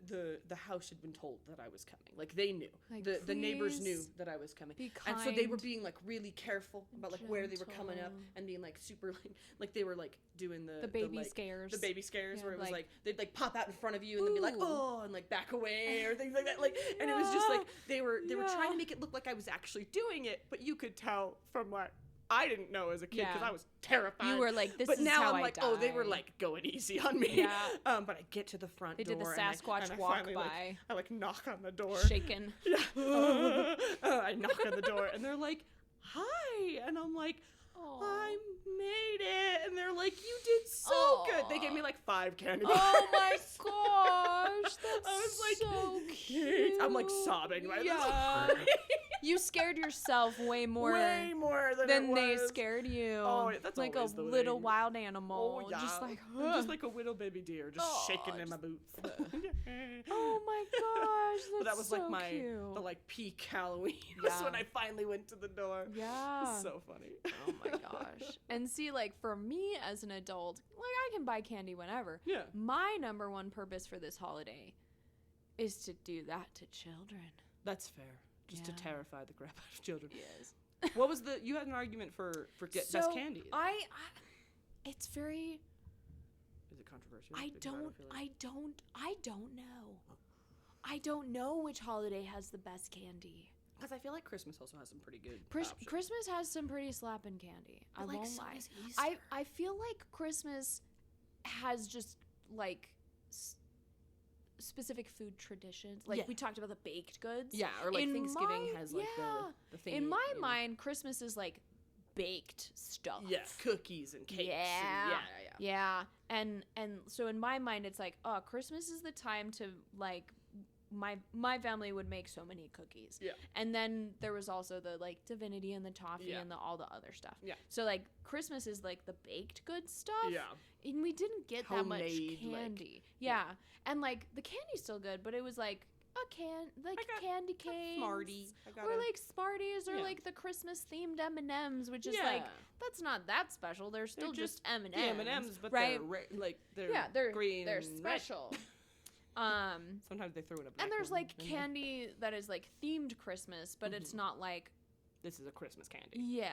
the house had been told that I was coming. Like, they knew, like, the neighbors knew that I was coming, and so they were being like really careful about like where they were coming up, and being like super like they were like doing the baby scares. The baby scares, where it was like they'd like pop out in front of you and then be like, oh, and like back away or things like that. Like, and it was just like they were trying to make it look like I was actually doing it, but you could tell from what I didn't know as a kid, because I was terrified. You were like, but now I'm like, oh, they were like going easy on me. Yeah. But I get to the front door. They did the Sasquatch walk by. I like knock on the door. Shaken. Yeah. I knock on the door, and they're like, hi. And I'm like, I made it. And they're like, you did so good. They gave me like 5 candy bars. Oh my gosh, that's I was like, so cute. I'm like sobbing. Yeah. You scared yourself way more than they scared you. Oh, that's like a little wild animal. Oh, yeah. Just like, just like a little baby deer, just shaking in my boots. Oh my gosh, that's but that was so like cute. The like peak Halloween was when I finally went to the door. Yeah. It was so funny. Oh my gosh. And see, like, for me as an adult, like, I can buy candy whenever. Yeah. My number one purpose for this holiday is to do that to children. That's fair. Just to terrify the crap out of children. Yes. What was you had an argument for best candy? It's very. Is it controversial? I don't know. I don't know which holiday has the best candy. Because I feel like Christmas also has some pretty good Christmas has some pretty slapping candy. I won't lie. I feel like Christmas has just like specific food traditions. Like we talked about the baked goods. Yeah, or like Thanksgiving has like the thing. In my mind, Christmas is like baked stuff. Yeah, cookies and cakes. Yeah. And so in my mind, it's like, oh, Christmas is the time to like. My family would make so many cookies. Yeah. And then there was also the like divinity and the toffee and all the other stuff. Yeah. So like Christmas is like the baked good stuff. Yeah. And we didn't get that much candy. And like the candy's still good, but it was like candy canes. Smarties. Or like Smarties or like the Christmas themed M&Ms, which is like that's not that special. They're still just M&Ms. Yeah, M&Ms, but right? they're green. They're special. Sometimes they throw in a black and there's one. like candy that is like themed Christmas, but it's not like this is a Christmas candy. Yeah.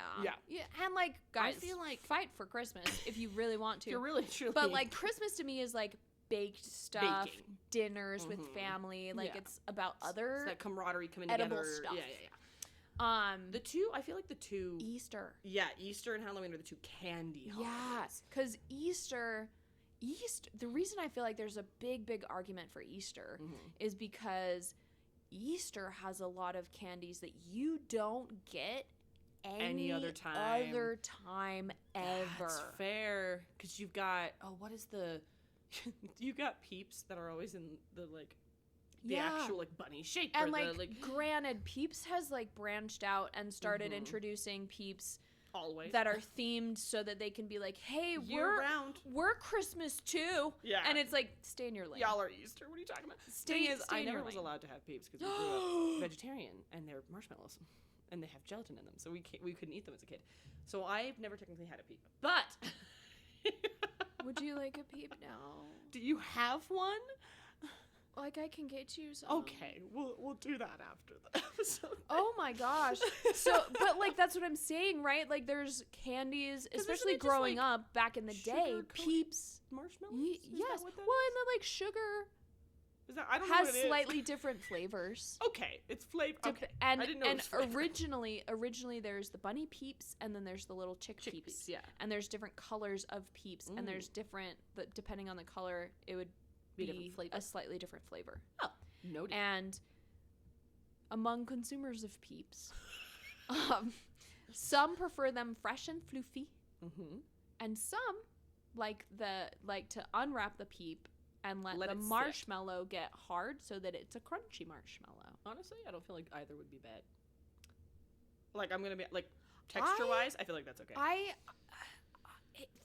And like, guys, I feel like fight for Christmas if you really want to. You're really truly. But like, Christmas to me is like baked stuff, dinners with family. Like it's about other it's that camaraderie coming edible together. Stuff. The two, I feel like the two Easter. Yeah, Easter and Halloween are the two candy holidays. Yeah, because Easter, the reason I feel like there's a big argument for Easter is because Easter has a lot of candies that you don't get any other time ever. That's fair, because you've got you got Peeps that are always in the like the actual like bunny shape, and like granted, Peeps has like branched out and started introducing Peeps always that are themed so that they can be like, hey, we're Christmas too. Yeah. And it's like, stay in your lane. Y'all are Easter. What are you talking about? I never was allowed to have Peeps because we grew up vegetarian, and they're marshmallows, and they have gelatin in them, so we couldn't eat them as a kid. So I've never technically had a Peep. But would you like a Peep now? Do you have one? Like, I can get you some. Okay, we'll do that after the episode. Oh my gosh. So, but like, that's what I'm saying, right? Like, there's candies, especially growing up back in the day. Peeps, marshmallows. Yes. Well, and then like sugar. Is that, I don't know what it is. Has slightly different flavors. Okay, it's flavor. Okay, and I didn't know. And originally there's the bunny Peeps, and then there's the little chick Peeps. Yeah. And there's different colors of Peeps, and there's different. But depending on the color, it would be a slightly different flavor. Oh, noted. And among consumers of Peeps, some prefer them fresh and floofy, and some like to unwrap the Peep and let the marshmallow get hard so that it's a crunchy marshmallow. Honestly, I don't feel like either would be bad. Like, I'm gonna be like, texture-wise, I feel like that's okay.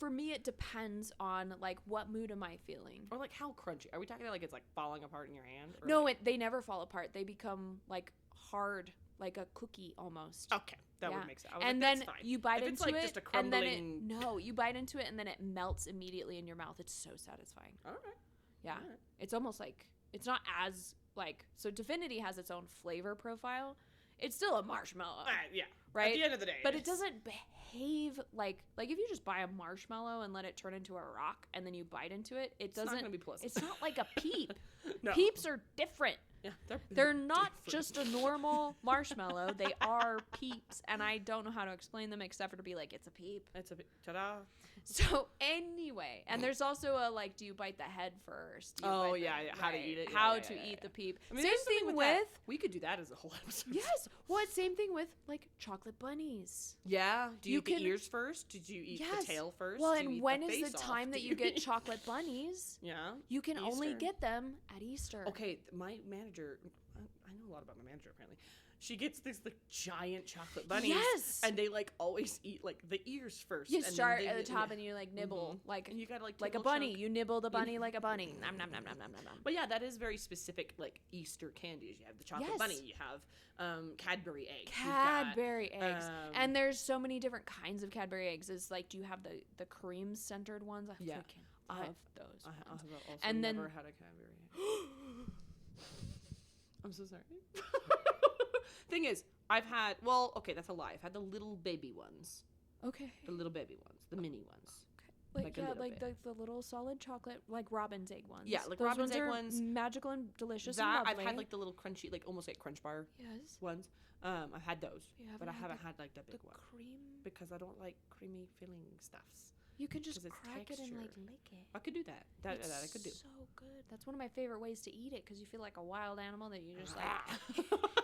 For me, it depends on like what mood am I feeling, or like how crunchy. Are we talking about like it's like falling apart in your hand? Or no, like... they never fall apart. They become like hard, like a cookie almost. Okay, that would make sense. And like, then you bite into like it, just a crumbling... and then you bite into it, and then it melts immediately in your mouth. It's so satisfying. All right. Yeah, it's almost like it's not as like so. Divinity has its own flavor profile. It's still a marshmallow. Yeah. Right. At the end of the day. But it doesn't behave like if you just buy a marshmallow and let it turn into a rock and then you bite into it, it doesn't. It's not gonna be pleasant. It's not like a Peep. No. Peeps are different. Yeah, they're not just a normal marshmallow. They are Peeps, and I don't know how to explain them except for to be like, it's a Peep. It's a ta-da. So anyway, and there's also a like, do you bite the head first? How to eat it. How to eat the Peep. I mean, same thing with we could do that as a whole episode. Yes. Well, same thing with like chocolate bunnies. Yeah. Do you eat the ears first? Did you eat the tail first? Well, and when is the time that you get chocolate bunnies? Yeah. You can only get them at Easter. Okay, my manager, I know a lot about my manager apparently. She gets this like giant chocolate bunnies. Yes. And they like always eat like the ears first. You start at the top and you like nibble like, and you gotta like a bunny. You nibble the bunny like a bunny. Nom nom nom nom nom nom. But yeah, that is very specific like Easter candies. You have the chocolate bunny. You have Cadbury eggs. Cadbury eggs. And there's so many different kinds of Cadbury eggs. It's like, do you have the cream centered ones? I freaking love those. I have also and never had a Cadbury egg. I'm so sorry. Thing is, I've had, that's a lie. I've had the little baby ones. Okay. The little baby ones. The mini ones. Okay. Like the little solid chocolate, like robin's egg ones. Yeah, like those robin's egg are ones. Magical and delicious. That, and I've had like the little crunchy, like almost like crunch bar ones. I've had those. But I haven't had like the big one. Cream? Because I don't like creamy filling stuffs. You can just crack it and like lick it. I could do that. That I could do. So good. That's one of my favorite ways to eat it because you feel like a wild animal that you just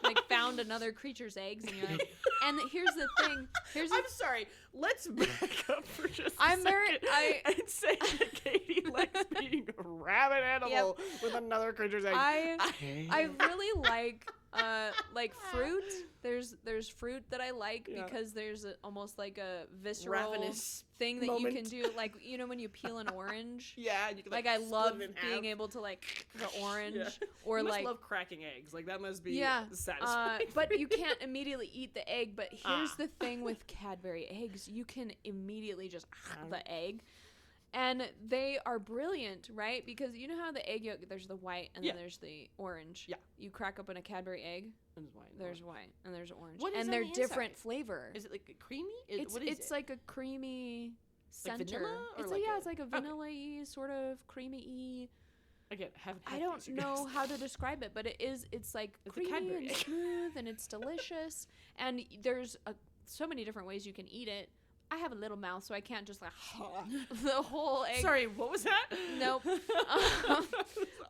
like found another creature's eggs and you're like. And here's the thing. I'm sorry. Let's back up for just a second and say that Katie likes being a rabbit animal with another creature's egg. I really like fruit. There's fruit that I like because there's almost like a visceral ravenous thing that moment. you can do, like, you know, when you peel an orange. Yeah, you can, like I love being able to like the orange or you like love cracking eggs. Like that must be satisfying. But you can't immediately eat the egg. But here's the thing with Cadbury eggs: you can immediately just the egg. And they are brilliant, right? Because you know how the egg yolk, there's the white and then there's the orange. Yeah. You crack open a Cadbury egg. There's white and there's orange. What is and they're different flavor. Is it like creamy? It's like a creamy center. Like vanilla? It's like a vanilla-y, sort of creamy-y. Again, I don't know how to describe it, but it's like creamy and smooth and it's delicious. And there's so many different ways you can eat it. I have a little mouth, so I can't just like the whole egg. Sorry, what was that? Nope.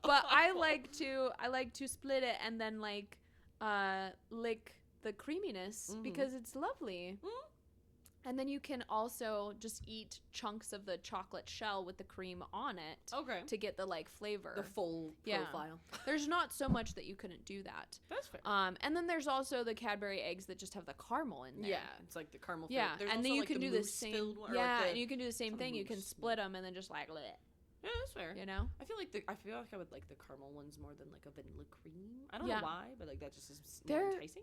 But I like to split it and then like lick the creaminess because it's lovely. And then you can also just eat chunks of the chocolate shell with the cream on it. Okay. To get the like flavor. The full profile. There's not so much that you couldn't do that. That's fair. And then there's also the Cadbury eggs that just have the caramel in there. Yeah, it's like the caramel. Yeah, there's and then you can do the same. And you can do the same thing. You can split them and then just like bleh. Yeah, that's fair. You know, I feel like I would like the caramel ones more than like a vanilla cream. I don't know why, but like that just is more enticing.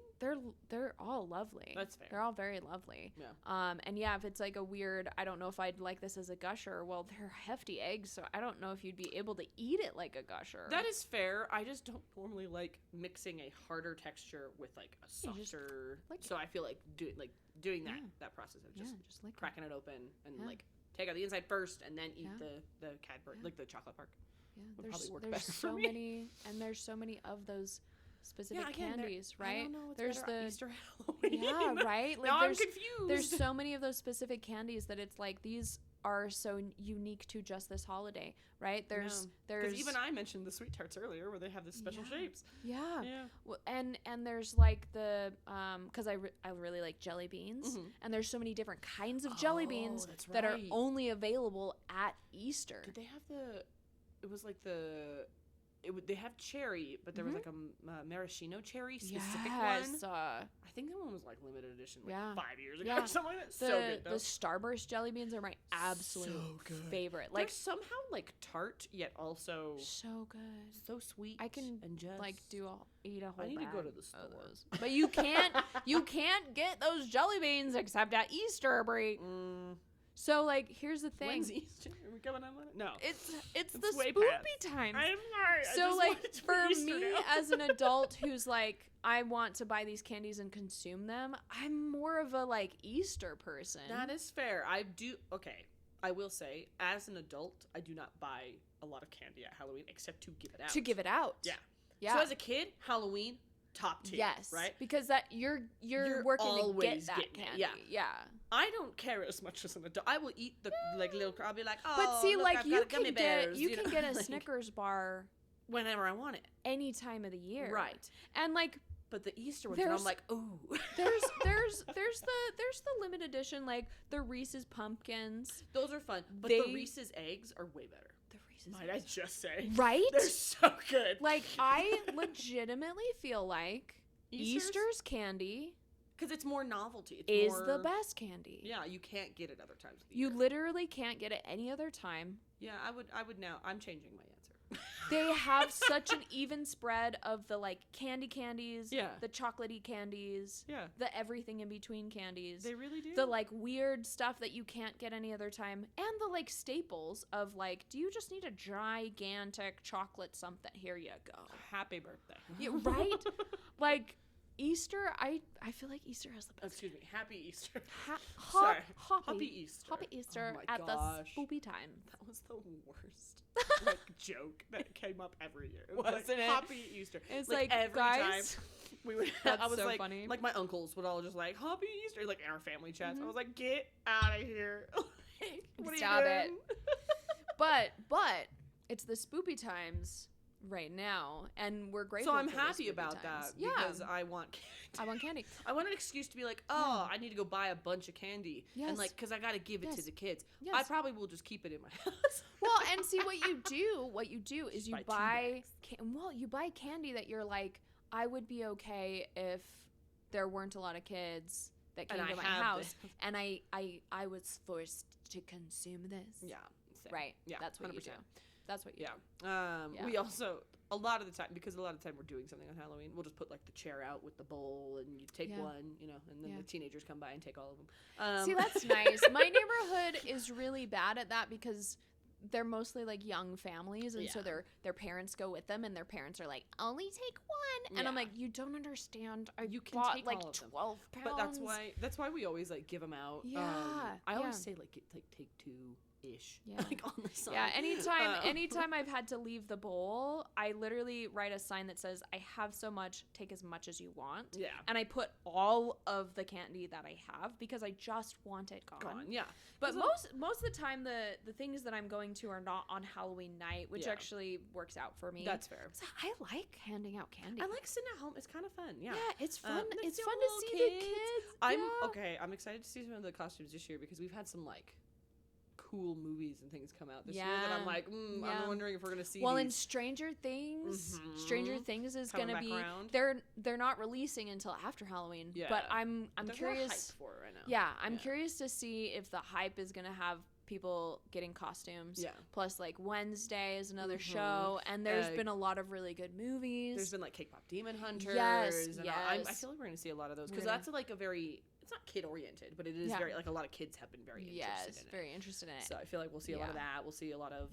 They're all lovely. That's fair. They're all very lovely. Yeah. And yeah, if it's like a weird, I don't know if I'd like this as a gusher. Well, they're hefty eggs, so I don't know if you'd be able to eat it like a gusher. That is fair. I just don't normally like mixing a harder texture with like a softer. So I feel like doing that process of just like cracking it open and like. Take out the inside first and then eat the Cadbury, like the chocolate part. Yeah, there's so many, and there's so many of those specific candies, right? I don't know what's there's better, Easter, Halloween. Yeah, right. Like now I'm confused. There's so many of those specific candies that it's like these are so unique to just this holiday, right? There's because even I mentioned the sweet tarts earlier, where they have the special shapes. Yeah. Well, and there's like the because I really like jelly beans, and there's so many different kinds of jelly beans that are only available at Easter. Did they have the? It was like the. They have cherry, but there was like a maraschino cherry specific one. I think that one was like limited edition, like 5 years ago or something like that. So good, though. The Starburst jelly beans are my absolute favorite. Like they're somehow like tart, yet also so good, so sweet. I can and just like eat a whole. I need bag to go to the store, but you can't get those jelly beans except at Easter, Bree. So like, here's the thing. When's Easter? Are we coming up on it? No. It's the spoopy time. I'm sorry. So like, for me as an adult who's like, I want to buy these candies and consume them, I'm more of a like Easter person. That is fair. I will say, as an adult, I do not buy a lot of candy at Halloween except to give it out. Yeah. So as a kid, Halloween, top tier. Yes. Right? Because that you're working to get that candy. Yeah. I don't care as much as an adult. I will eat the like little. I'll be like, oh, but see, look, like I've you got gummy bears, you can get a like, Snickers bar whenever I want it, any time of the year. Right. And like, but the Easter ones, I'm like, ooh. there's the limited edition, like the Reese's pumpkins. Those are fun, but the Reese's eggs are way better. Might I just say? Right? They're so good. Like, I legitimately feel like Easter's candy... Because it's more novelty. It's the best candy. Yeah, you can't get it other times of the year. You literally can't get it any other time. Yeah, I would now. I'm changing my answer. They have such an even spread of the, like, candies. Yeah. The chocolatey candies. Yeah. The everything in between candies. They really do. The, like, weird stuff that you can't get any other time. And the, like, staples of, like, do you just need a gigantic chocolate something? Here you go. Happy birthday. Yeah, right? Like... Easter, I feel like Easter has the best. Excuse me, Happy Easter. Happy Easter. Happy Easter at the spoopy time. That was the worst like joke that came up every year. Wasn't it? Happy Easter. It's like every guys, time we would. I was so like, funny. Like my uncles would all just like Happy Easter, like in our family chats. I was like, get out of here. What Stop are you doing? But it's the spoopy times. Right now, and we're grateful. So I'm happy about that because I want candy. I want candy. I want an excuse to be like, I need to go buy a bunch of candy, and like, because I got to give it to the kids. Yes. I probably will just keep it in my house. Well, and see what you do is you buy you buy candy that you're like, I would be okay if there weren't a lot of kids that came to my house, and I was forced to consume this. Yeah. Right. Yeah. That's what 100%. You do. That's what you do. We also a lot of the time we're doing something on Halloween, we'll just put like the chair out with the bowl and you take one, you know, and then the teenagers come by and take all of them. See, that's nice. My neighborhood is really bad at that because they're mostly like young families, and so their parents go with them, and their parents are like, only take one, and I'm like, you don't understand. You can bought take like all of 12 them. pounds. But that's why we always like give them out. Yeah, I always say like take 2-ish. Yeah, like on the side. Yeah. Anytime I've had to leave the bowl, I literally write a sign that says, "I have so much. Take as much as you want." Yeah. And I put all of the candy that I have because I just want it gone. Yeah. But most of the time, the things that I'm going to are not on Halloween night, which actually works out for me. That's fair. So I like handing out candy. I like sitting at home. It's kind of fun. Yeah. Yeah, it's fun. It's fun to see kids. the kids. I'm excited to see some of the costumes this year because we've had some like cool movies and things come out this year that I'm like, I'm wondering if we're gonna see. Well, these. in Stranger Things is gonna be around. They're not releasing until after Halloween. Yeah. But I'm There's curious. hype for it right now. Yeah, I'm curious to see if the hype is gonna have people getting costumes. Yeah. Plus, like Wednesday is another show, and there's been a lot of really good movies. There's been like K-pop Demon Hunters. Yes. I feel like we're gonna see a lot of those because that's like a very. It's not kid oriented, but it is very like a lot of kids have been very interested in it. Very interested in it. So I feel like we'll see a lot of that. We'll see a lot of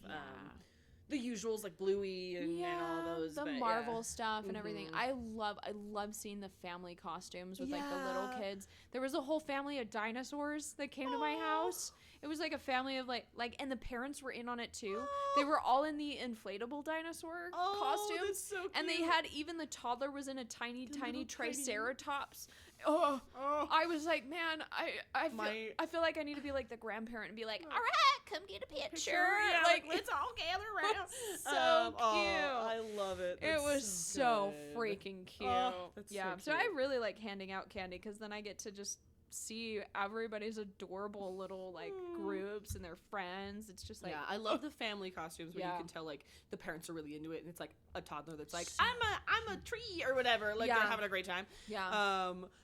the usuals like Bluey and all those. The Marvel stuff and everything. I love seeing the family costumes with like the little kids. There was a whole family of dinosaurs that came to my house. It was like a family of like and the parents were in on it too. They were all in the inflatable dinosaur costumes. That's so cute. And they had even the toddler was in a tiny triceratops. I was like, man, I feel like I need to be like the grandparent and be like, all right, come get a picture. Yeah, like let's all gather around. So cute. I love it. It was so freaking cute. That's so I really like handing out candy because then I get to just see everybody's adorable little like groups and their friends. It's just like I love the family costumes where you can tell like the parents are really into it and it's like a toddler that's like I'm a tree or whatever, like they're having a great time.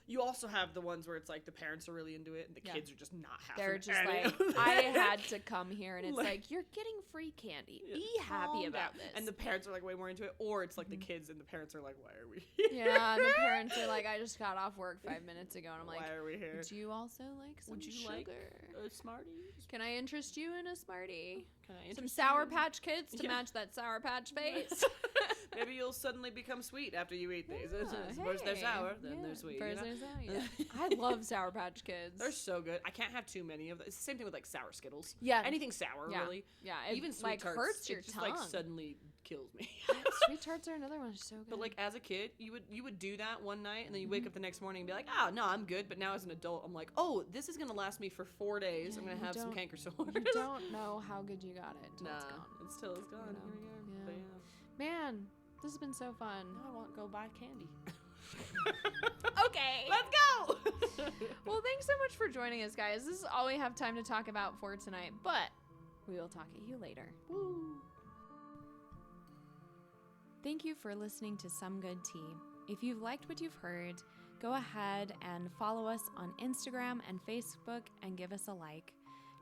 You also have the ones where it's like the parents are really into it and the kids are just not having they're just like I had to come here and it's like you're getting free candy, be happy about this. And the parents are like way more into it, or it's like the kids and the parents are like, why are we here? The parents are like, I just got off work 5 minutes ago and I'm like, why are we here? Would you also like some sugar? Like a Smarties? Can I interest you in a Smartie? Can I some Sour Patch Kids to match that Sour Patch face? Maybe you'll suddenly become sweet after you eat these. First they're sour, then they're sweet. First they're sour, I love Sour Patch Kids. They're so good. I can't have too many of them. It's the same thing with like sour Skittles. Yeah. Anything sour, really. Yeah. Even sweet like tarts. Hurts your just tongue. Like suddenly kills me. Sweet tarts are another one. So good. But like as a kid, you would do that one night and then you wake up the next morning and be like, oh no, I'm good. But now as an adult, I'm like, oh, this is gonna last me for 4 days. I'm gonna have some canker sores. You don't know how good you got it. Nah, it's gone. Here we are. Yeah. Man, this has been so fun. Now I want to go buy candy. Okay. Let's go. Well, thanks so much for joining us, guys. This is all we have time to talk about for tonight, but we will talk at you later. Woo. Thank you for listening to Some Good Tea. If you've liked what you've heard, go ahead and follow us on Instagram and Facebook and give us a like.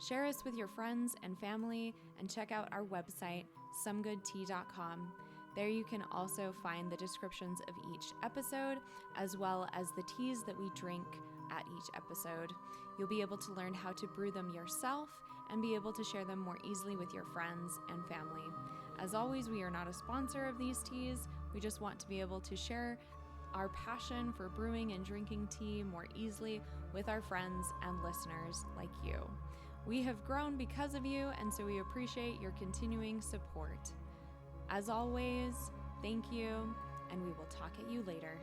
Share us with your friends and family and check out our website, somegoodtea.com. There you can also find the descriptions of each episode, as well as the teas that we drink at each episode. You'll be able to learn how to brew them yourself and be able to share them more easily with your friends and family. As always, we are not a sponsor of these teas. We just want to be able to share our passion for brewing and drinking tea more easily with our friends and listeners like you. We have grown because of you, and so we appreciate your continuing support. As always, thank you, and we will talk at you later.